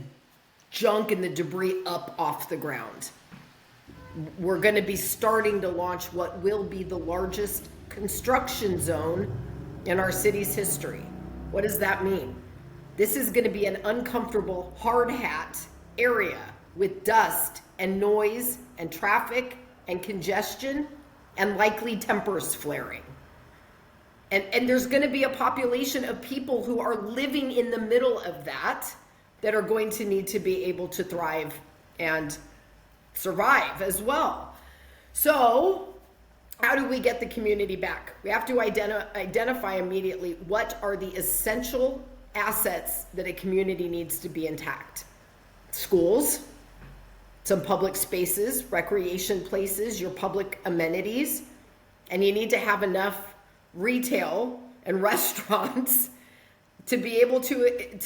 junk and the debris up off the ground. We're going to be starting to launch what will be the largest construction zone in our city's history. What does that mean? This is going to be an uncomfortable hard hat area with dust and noise and traffic and congestion and likely tempers flaring. And there's going to be a population of people who are living in the middle of that are going to need to be able to thrive and survive as well. So how do we get the community back? We have to identify immediately what are the essential assets that a community needs to be intact. Schools, some public spaces, recreation places, your public amenities, and you need to have enough retail and restaurants to be able to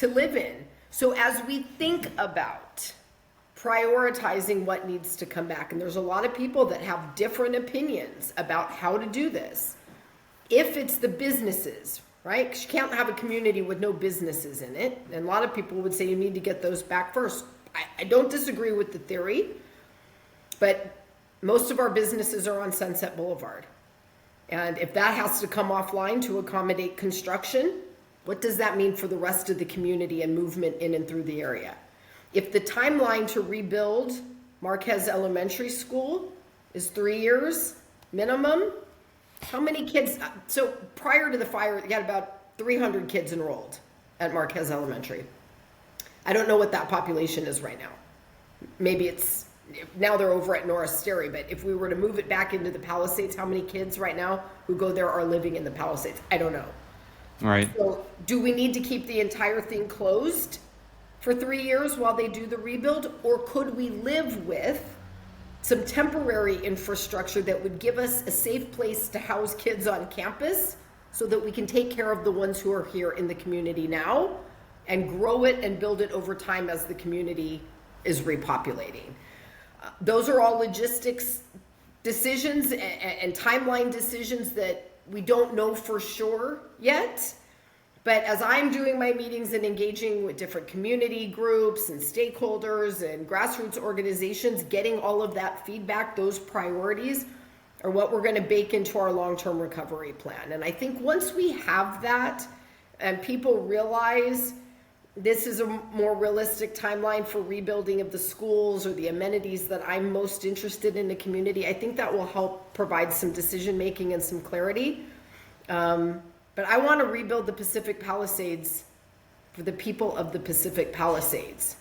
live in. So as we think about prioritizing what needs to come back, and there's a lot of people that have different opinions about how to do this. If it's the businesses, right? 'Cause you can't have a community with no businesses in it. And a lot of people would say you need to get those back first. I don't disagree with the theory, but most of our businesses are on Sunset Boulevard. And if that has to come offline to accommodate construction, what does that mean for the rest of the community and movement in and through the area? If the timeline to rebuild Marquez Elementary School is 3 years minimum, how many kids? So prior to the fire, you got about 300 kids enrolled at Marquez Elementary. I don't know what that population is right now. Maybe it's, now they're over at Norris Sterry, but if we were to move it back into the Palisades, how many kids right now who go there are living in the Palisades? I don't know. All right. So do we need to keep the entire thing closed for 3 years while they do the rebuild? Or could we live with some temporary infrastructure that would give us a safe place to house kids on campus so that we can take care of the ones who are here in the community now and grow it and build it over time as the community is repopulating? Those are all logistics decisions and timeline decisions that we don't know for sure yet. But as I'm doing my meetings and engaging with different community groups and stakeholders and grassroots organizations, getting all of that feedback, those priorities are what we're going to bake into our long-term recovery plan. And I think once we have that and people realize this is a more realistic timeline for rebuilding of the schools or the amenities that I'm most interested in the community, I think that will help provide some decision making and some clarity. But I want to rebuild the Pacific Palisades for the people of the Pacific Palisades.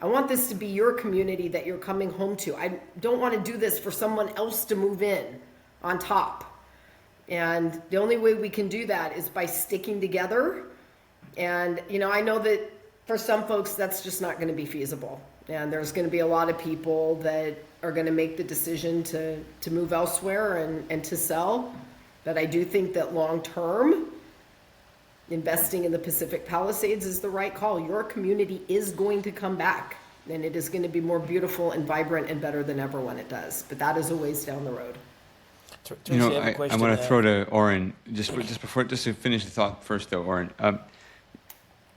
I want this to be your community that you're coming home to. I don't want to do this for someone else to move in on top. And the only way we can do that is by sticking together. And, you know, I know that for some folks, that's just not going to be feasible. And there's going to be a lot of people that are going to make the decision to move elsewhere and to sell. But I do think that long-term, investing in the Pacific Palisades is the right call. Your community is going to come back, and it is going to be more beautiful and vibrant and better than ever when it does. But that is a ways down the road. You know, I want to throw to Oren, just to finish the thought first, though, Oren.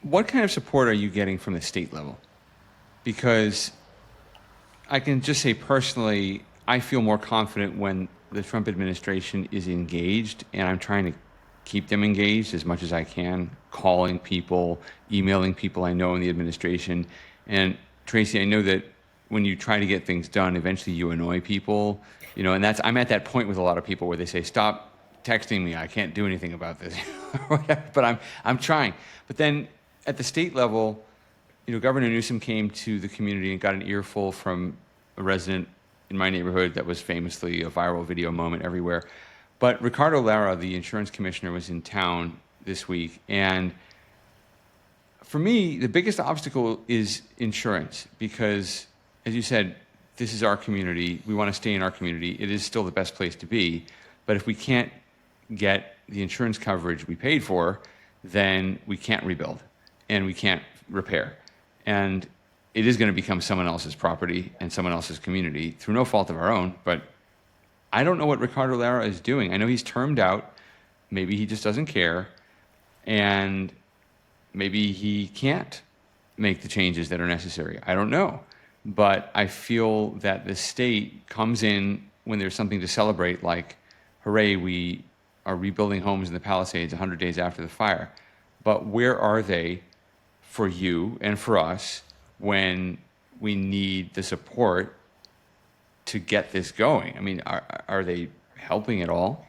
What kind of support are you getting from the state level? Because I can just say personally, I feel more confident when the Trump administration is engaged, and I'm trying to keep them engaged as much as I can, calling people, emailing people I know in the administration. And Traci, I know that when you try to get things done, eventually you annoy people, you know, and I'm at that point with a lot of people where they say, stop texting me, I can't do anything about this, but I'm trying. But then at the state level, you know, Governor Newsom came to the community and got an earful from a resident in my neighborhood that was famously a viral video moment everywhere. But Ricardo Lara, the insurance commissioner, was in town this week. And for me, the biggest obstacle is insurance because, as you said, this is our community. We want to stay in our community. It is still the best place to be. But if we can't get the insurance coverage we paid for, then we can't rebuild and we can't repair. And it is going to become someone else's property and someone else's community through no fault of our own, but I don't know what Ricardo Lara is doing. I know he's termed out. Maybe he just doesn't care. And maybe he can't make the changes that are necessary. I don't know. But I feel that the state comes in when there's something to celebrate, like, hooray, we are rebuilding homes in the Palisades 100 days after the fire. But where are they for you and for us when we need the support to get this going? I mean, are they helping at all?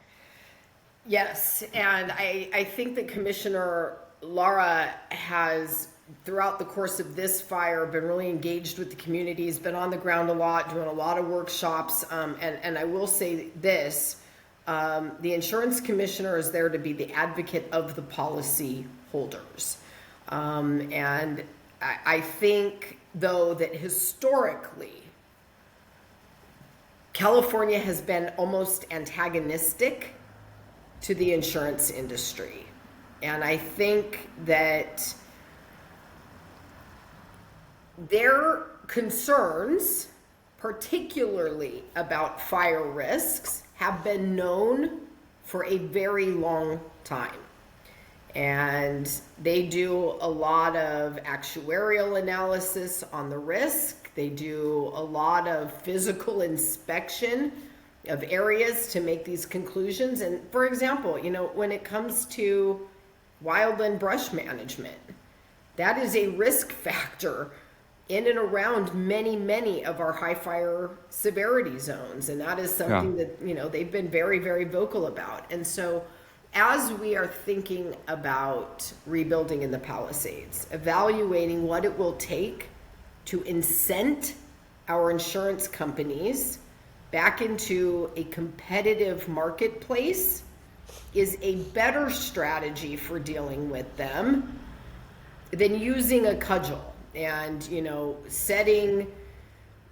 Yes, and I think that Commissioner Lara has, throughout the course of this fire, been really engaged with the communities, been on the ground a lot, doing a lot of workshops, and I will say this, the insurance commissioner is there to be the advocate of the policy holders. And I think, though, that historically, California has been almost antagonistic to the insurance industry. And I think that their concerns, particularly about fire risks, have been known for a very long time. And they do a lot of actuarial analysis on the risk. They do a lot of physical inspection of areas to make these conclusions. And for example, when it comes to wildland brush management, that is a risk factor in and around many of our high fire severity zones. And that is something that, they've been very, very vocal about. And so as we are thinking about rebuilding in the Palisades, evaluating what it will take to incent our insurance companies back into a competitive marketplace is a better strategy for dealing with them than using a cudgel and, setting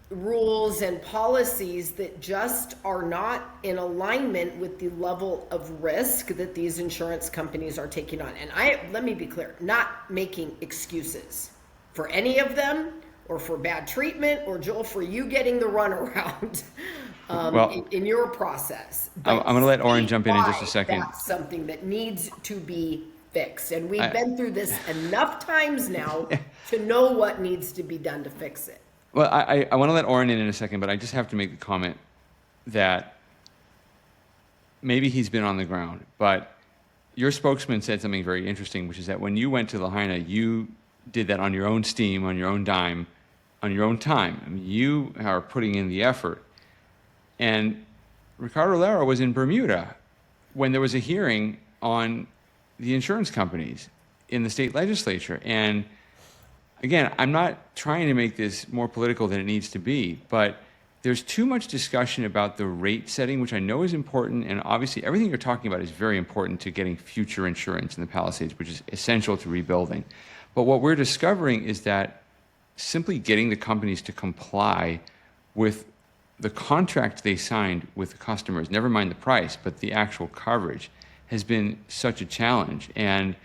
rules and policies that just are not in alignment with the level of risk that these insurance companies are taking on. And let me be clear, not making excuses for any of them or for bad treatment or, Joel, for you getting the runaround in your process. I'm going to let Oren jump in just a second. That's something that needs to be fixed. And we've been through this enough times now to know what needs to be done to fix it. Well, I want to let Oren in a second, but I just have to make the comment that maybe he's been on the ground, but your spokesman said something very interesting, which is that when you went to Lahaina, you did that on your own steam, on your own dime, on your own time. I mean, you are putting in the effort. And Ricardo Lara was in Bermuda when there was a hearing on the insurance companies in the state legislature. And again, I'm not trying to make this more political than it needs to be, but there's too much discussion about the rate setting, which I know is important, and obviously everything you're talking about is very important to getting future insurance in the Palisades, which is essential to rebuilding. But what we're discovering is that simply getting the companies to comply with the contract they signed with the customers, never mind the price, but the actual coverage, has been such a challenge. And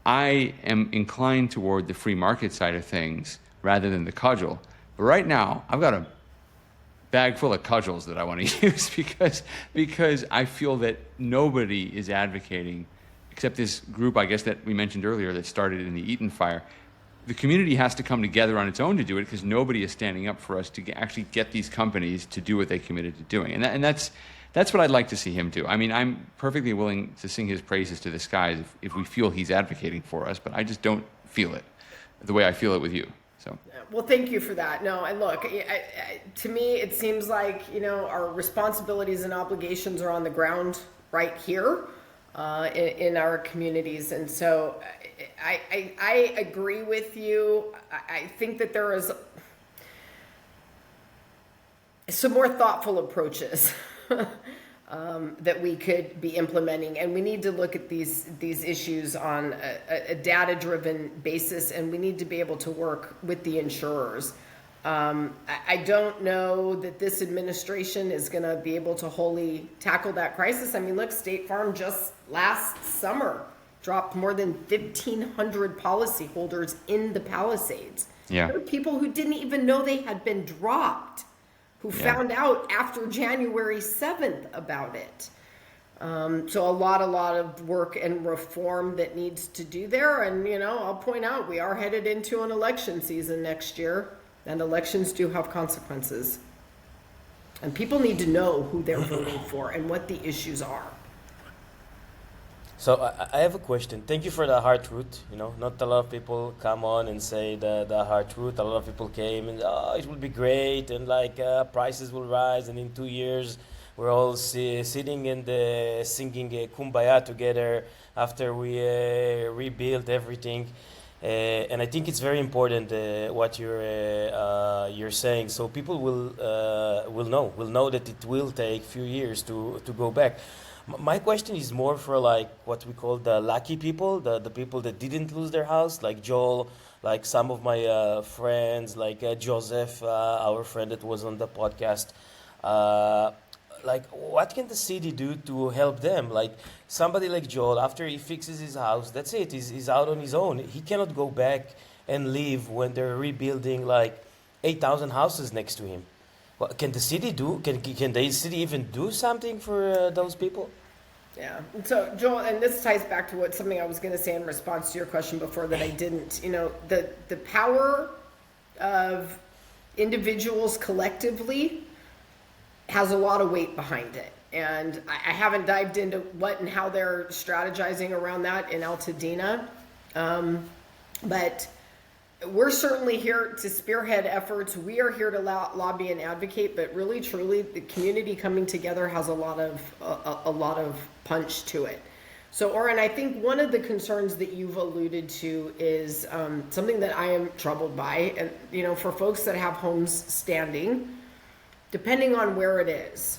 I am inclined toward the free market side of things rather than the cudgel. But right now, I've got a bag full of cudgels that I want to use because I feel that nobody is advocating, except this group, I guess, that we mentioned earlier that started in the Eaton fire. The community has to come together on its own to do it because nobody is standing up for us to actually get these companies to do what they committed to doing. And that's what I'd like to see him do. I mean, I'm perfectly willing to sing his praises to the skies if we feel he's advocating for us, but I just don't feel it the way I feel it with you. So. Well, thank you for that. No, and look, to me, it seems like, our responsibilities and obligations are on the ground right here in our communities. And so I agree with you. I think that there is some more thoughtful approaches that we could be implementing, and we need to look at these issues on a data-driven basis, and we need to be able to work with the insurers. I don't know that this administration is going to be able to wholly tackle that crisis. I mean, look, State Farm just last summer dropped more than 1,500 policyholders in the Palisades. Yeah. There were people who didn't even know they had been dropped, who found out after January 7th about it. So a lot of work and reform that needs to do there. And, I'll point out, we are headed into an election season next year, and elections do have consequences. And people need to know who they're voting for and what the issues are. So I have a question. Thank you for the hard truth. Not a lot of people come on and say the hard truth. A lot of people came and it will be great and prices will rise, and in 2 years we're all sitting and singing Kumbaya together after we rebuild everything. And I think it's very important what you're saying. So people will know that it will take a few years to go back. My question is more for what we call the lucky people, the people that didn't lose their house, like Joel, like some of my friends, like Joseph, our friend that was on the podcast. What can the city do to help them? Like somebody like Joel, after he fixes his house, that's it. He's out on his own. He cannot go back and live when they're rebuilding 8,000 houses next to him. What can the city do? Can the city even do something for those people? Yeah. So, Joel, and this ties back to something I was going to say in response to your question before that I didn't. The power of individuals collectively has a lot of weight behind it. And I haven't dived into what and how they're strategizing around that in Altadena. But we're certainly here to spearhead efforts. We are here to lobby and advocate, but really, truly, the community coming together has a lot of punch to it. So, Oren, I think one of the concerns that you've alluded to is something that I am troubled by. And, for folks that have homes standing, depending on where it is,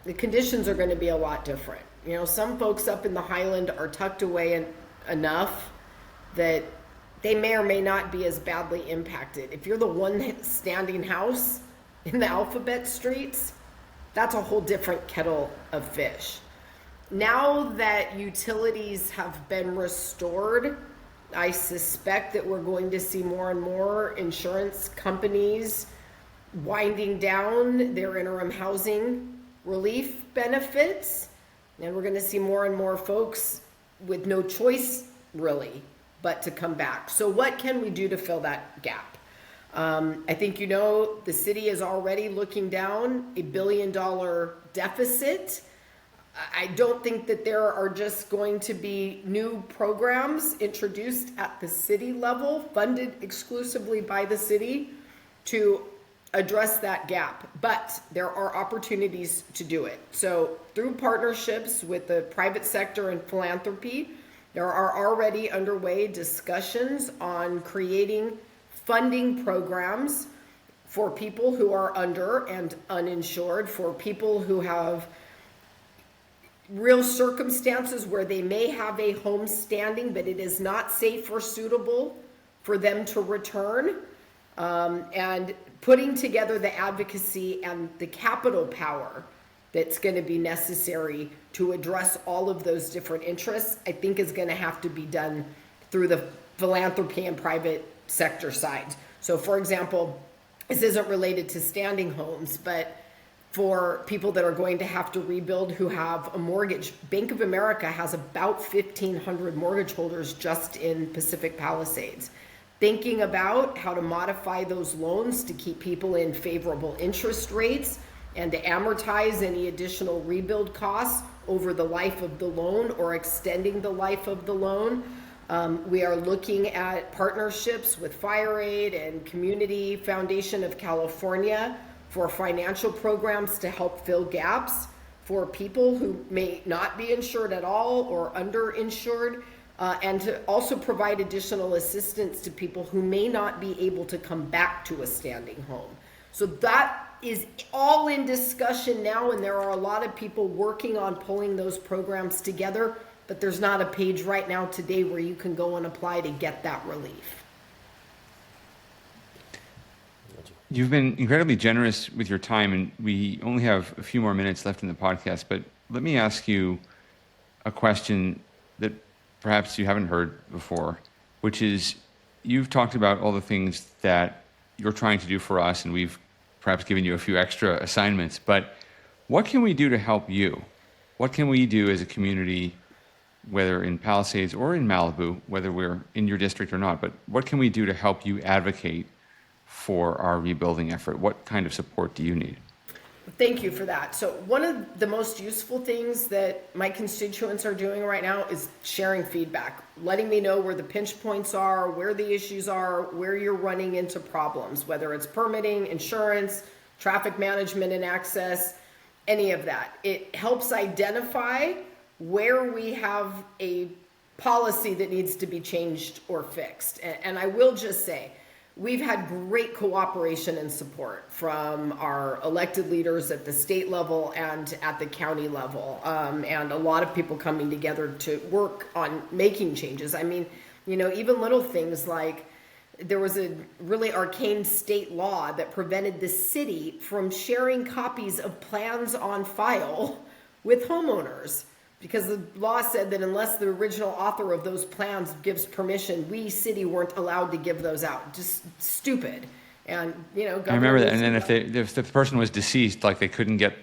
the conditions are going to be a lot different. Some folks up in the Highland are tucked away enough that they may or may not be as badly impacted. If you're the one standing house in the alphabet streets, that's a whole different kettle of fish. Now that utilities have been restored, I suspect that we're going to see more and more insurance companies winding down their interim housing relief benefits. And we're going to see more and more folks with no choice, really, but to come back. So what can we do to fill that gap? I think the city is already looking down $1 billion deficit. I don't think that there are just going to be new programs introduced at the city level, funded exclusively by the city, to address that gap. But there are opportunities to do it. So through partnerships with the private sector and philanthropy, there are already underway discussions on creating funding programs for people who are under and uninsured, for people who have real circumstances where they may have a home standing, but it is not safe or suitable for them to return, and putting together the advocacy and the capital power that's going to be necessary to address all of those different interests, I think is going to have to be done through the philanthropy and private sector side. So, for example, this isn't related to standing homes, but for people that are going to have to rebuild who have a mortgage, Bank of America has about 1,500 mortgage holders just in Pacific Palisades. Thinking about how to modify those loans to keep people in favorable interest rates and to amortize any additional rebuild costs over the life of the loan or extending the life of the loan. We are looking at partnerships with FireAid and Community Foundation of California for financial programs to help fill gaps for people who may not be insured at all or underinsured, and to also provide additional assistance to people who may not be able to come back to a standing home. So that is all in discussion now, and there are a lot of people working on pulling those programs together, but there's not a page right now today where you can go and apply to get that relief. You've been incredibly generous with your time, and we only have a few more minutes left in the podcast, but let me ask you a question that perhaps you haven't heard before, which is, you've talked about all the things that you're trying to do for us, and we've perhaps given you a few extra assignments, but what can we do to help you? What can we do as a community, whether in Palisades or in Malibu, whether we're in your district or not, but what can we do to help you advocate for our rebuilding effort? What kind of support do you need? Thank you for that. So one of the most useful things that my constituents are doing right now is sharing feedback, letting me know where the pinch points are, where the issues are, where you're running into problems, whether it's permitting, insurance, traffic management and access, any of that. It helps identify where we have a policy that needs to be changed or fixed. And I will just say, we've had great cooperation and support from our elected leaders at the state level and at the county level, and a lot of people coming together to work on making changes. I mean, you know, even little things like there was a really arcane state law that prevented the city from sharing copies of plans on file with homeowners, because the law said that unless the original author of those plans gives permission, we city weren't allowed to give those out. Just stupid. And, you know, I remember that. And then if the person was deceased, like they couldn't get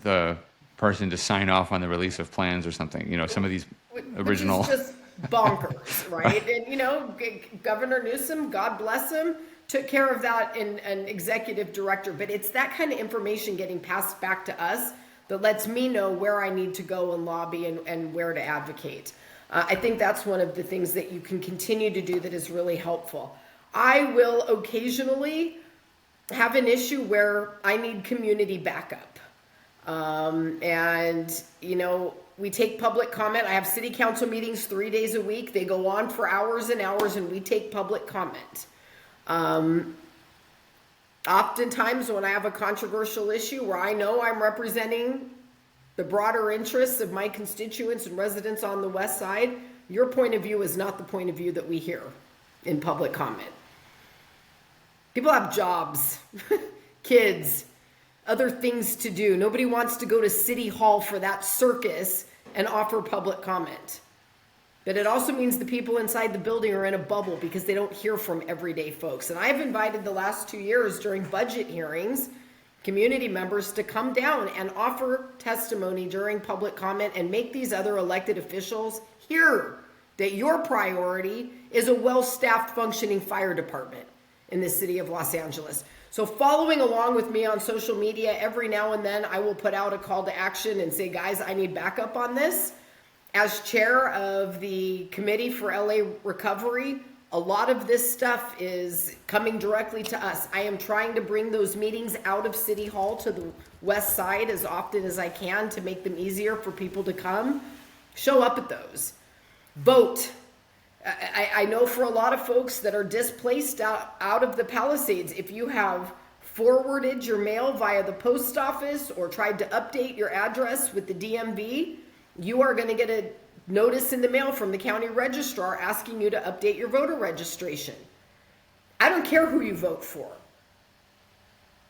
the person to sign off on the release of plans or something, you know, some of these original. Which is just bonkers, right? And, you know, Governor Newsom, God bless him, took care of that in an executive director. But it's that kind of information getting passed back to us that lets me know where I need to go and lobby and where to advocate. I think that's one of the things that you can continue to do that is really helpful. I will occasionally have an issue where I need community backup. And, you know, we take public comment. I have city council meetings 3 days a week. They go on for hours and hours, and we take public comment. Oftentimes when I have a controversial issue where I know I'm representing the broader interests of my constituents and residents on the west side, your point of view is not the point of view that we hear in public comment. People have jobs, kids, other things to do. Nobody wants to go to City Hall for that circus and offer public comment. But it also means the people inside the building are in a bubble because they don't hear from everyday folks. And I've invited the last 2 years during budget hearings, community members to come down and offer testimony during public comment and make these other elected officials hear that your priority is a well-staffed, functioning fire department in the city of Los Angeles. So following along with me on social media, every now and then I will put out a call to action and say, guys, I need backup on this. As chair of the Committee for LA Recovery, a lot of this stuff is coming directly to us. I am trying to bring those meetings out of City Hall to the west side as often as I can to make them easier for people to come. Show up at those. Vote. I know for a lot of folks that are displaced out of the Palisades, if you have forwarded your mail via the post office or tried to update your address with the DMV, you are going to get a notice in the mail from the county registrar asking you to update your voter registration. I don't care who you vote for.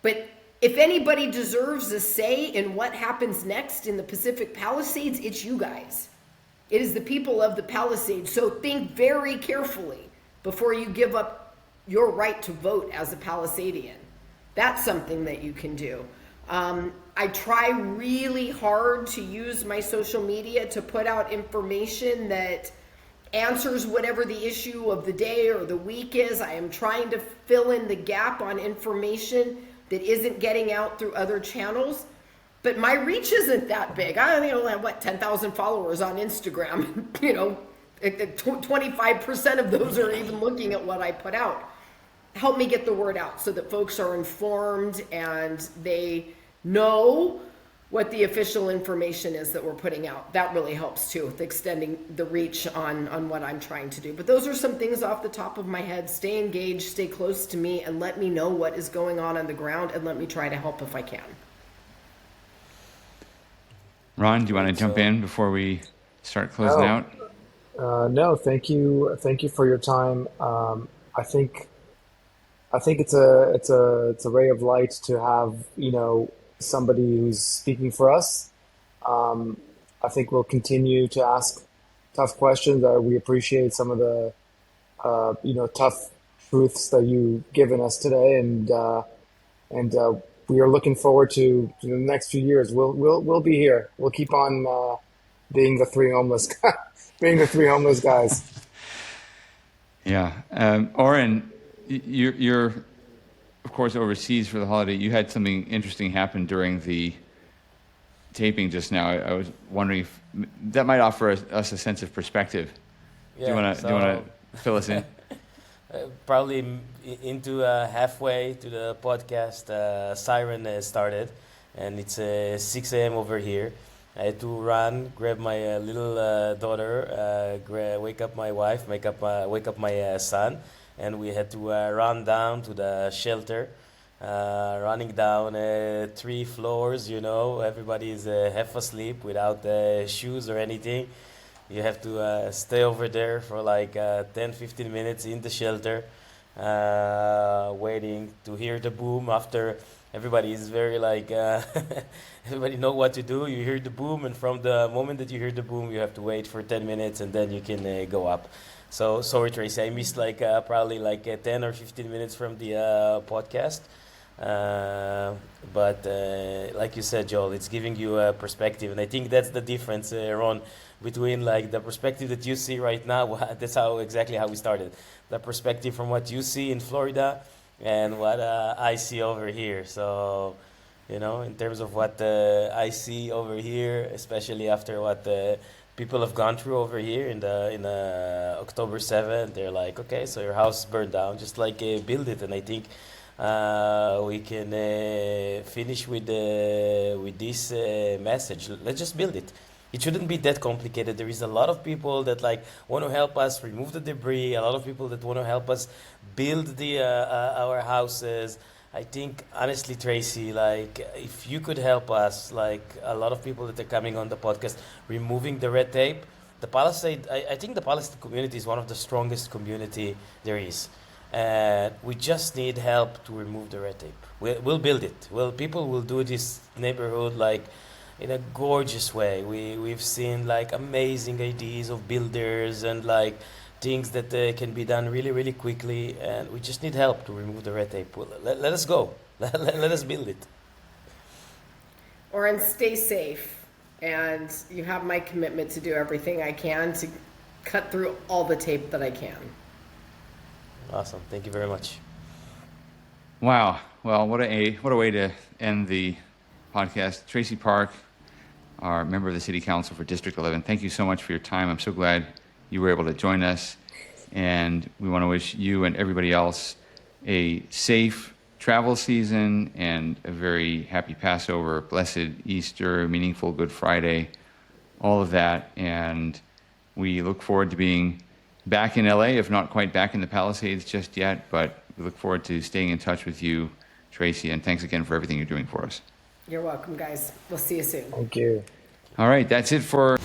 But if anybody deserves a say in what happens next in the Pacific Palisades, it's you guys. It is the people of the Palisades. So think very carefully before you give up your right to vote as a Palisadian. That's something that you can do. I try really hard to use my social media to put out information that answers whatever the issue of the day or the week is. I am trying to fill in the gap on information that isn't getting out through other channels. But my reach isn't that big. I only have, 10,000 followers on Instagram. 25% of those are even looking at what I put out. Help me get the word out so that folks are informed and they know what the official information is that we're putting out. That really helps too, with extending the reach on what I'm trying to do. But those are some things off the top of my head. Stay engaged, stay close to me, and let me know what is going on the ground, and let me try to help if I can. Ron, do you want to jump in before we start closing out? No, thank you. Thank you for your time. I think it's a ray of light to have, somebody who's speaking for us. I think we'll continue to ask tough questions. We appreciate some of the, tough truths that you've given us today. And and we are looking forward to the next few years. We'll be here. We'll keep on being the three homeless being the three homeless guys. Yeah. Oren, you're, of course, overseas for the holiday. You had something interesting happen during the taping just now. I was wondering if that might offer us a sense of perspective. Yeah, do you want to fill us in? Probably into halfway to the podcast, siren started, and it's 6 a.m. over here. I had to run, grab my little daughter, wake up my wife, wake up my son, and we had to run down to the shelter. Running down 3 floors, everybody is half asleep without shoes or anything. You have to stay over there for like 10-15 minutes in the shelter, waiting to hear the boom. After everybody is very like, everybody know what to do. You hear the boom, and from the moment that you hear the boom, you have to wait for 10 minutes, and then you can go up. So sorry, Tracy, I missed like probably like 10 or 15 minutes from the podcast. But like you said, Joel, it's giving you a perspective, and I think that's the difference, Ron, between like the perspective that you see right now. That's exactly how we started. The perspective from what you see in Florida and what I see over here. So, in terms of what I see over here, especially after what people have gone through over here in October 7th, they're like, okay, so your house burned down, just like build it. And I think we can finish with this message. Let's just build it. It shouldn't be that complicated. There is a lot of people that want to help us remove the debris. A lot of people that want to help us build our houses. I think honestly, Tracy, if you could help us, a lot of people that are coming on the podcast, removing the red tape. The Palisades, I think the Palisades community is one of the strongest community there is. And we just need help to remove the red tape. We'll build it. People will do this neighborhood in a gorgeous way. We've seen amazing ideas of builders and things that can be done really, really quickly. And we just need help to remove the red tape. Let us go. Let us build it. Oren, stay safe. And you have my commitment to do everything I can to cut through all the tape that I can. Awesome. Thank you very much. Wow. Well, what a way to end the podcast. Traci Park, our member of the City Council for District 11, thank you so much for your time. I'm so glad you were able to join us. And we want to wish you and everybody else a safe travel season and a very happy Passover, blessed Easter, meaningful Good Friday, all of that. And we look forward to being back in LA, if not quite back in the Palisades just yet, but we look forward to staying in touch with you, Traci, and thanks again for everything you're doing for us. You're welcome, guys. We'll see you soon. Thank you. All right, that's it for...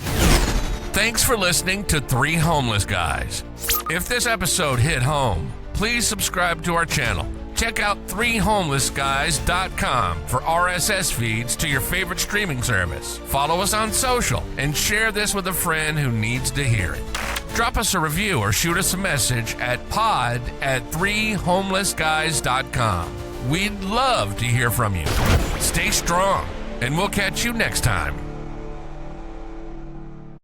Thanks for listening to Three Homeless Guys. If this episode hit home, please subscribe to our channel. Check out threehomelessguys.com for RSS feeds to your favorite streaming service. Follow us on social and share this with a friend who needs to hear it. Drop us a review or shoot us a message at pod@threehomelessguys.com. We'd love to hear from you. Stay strong, and we'll catch you next time.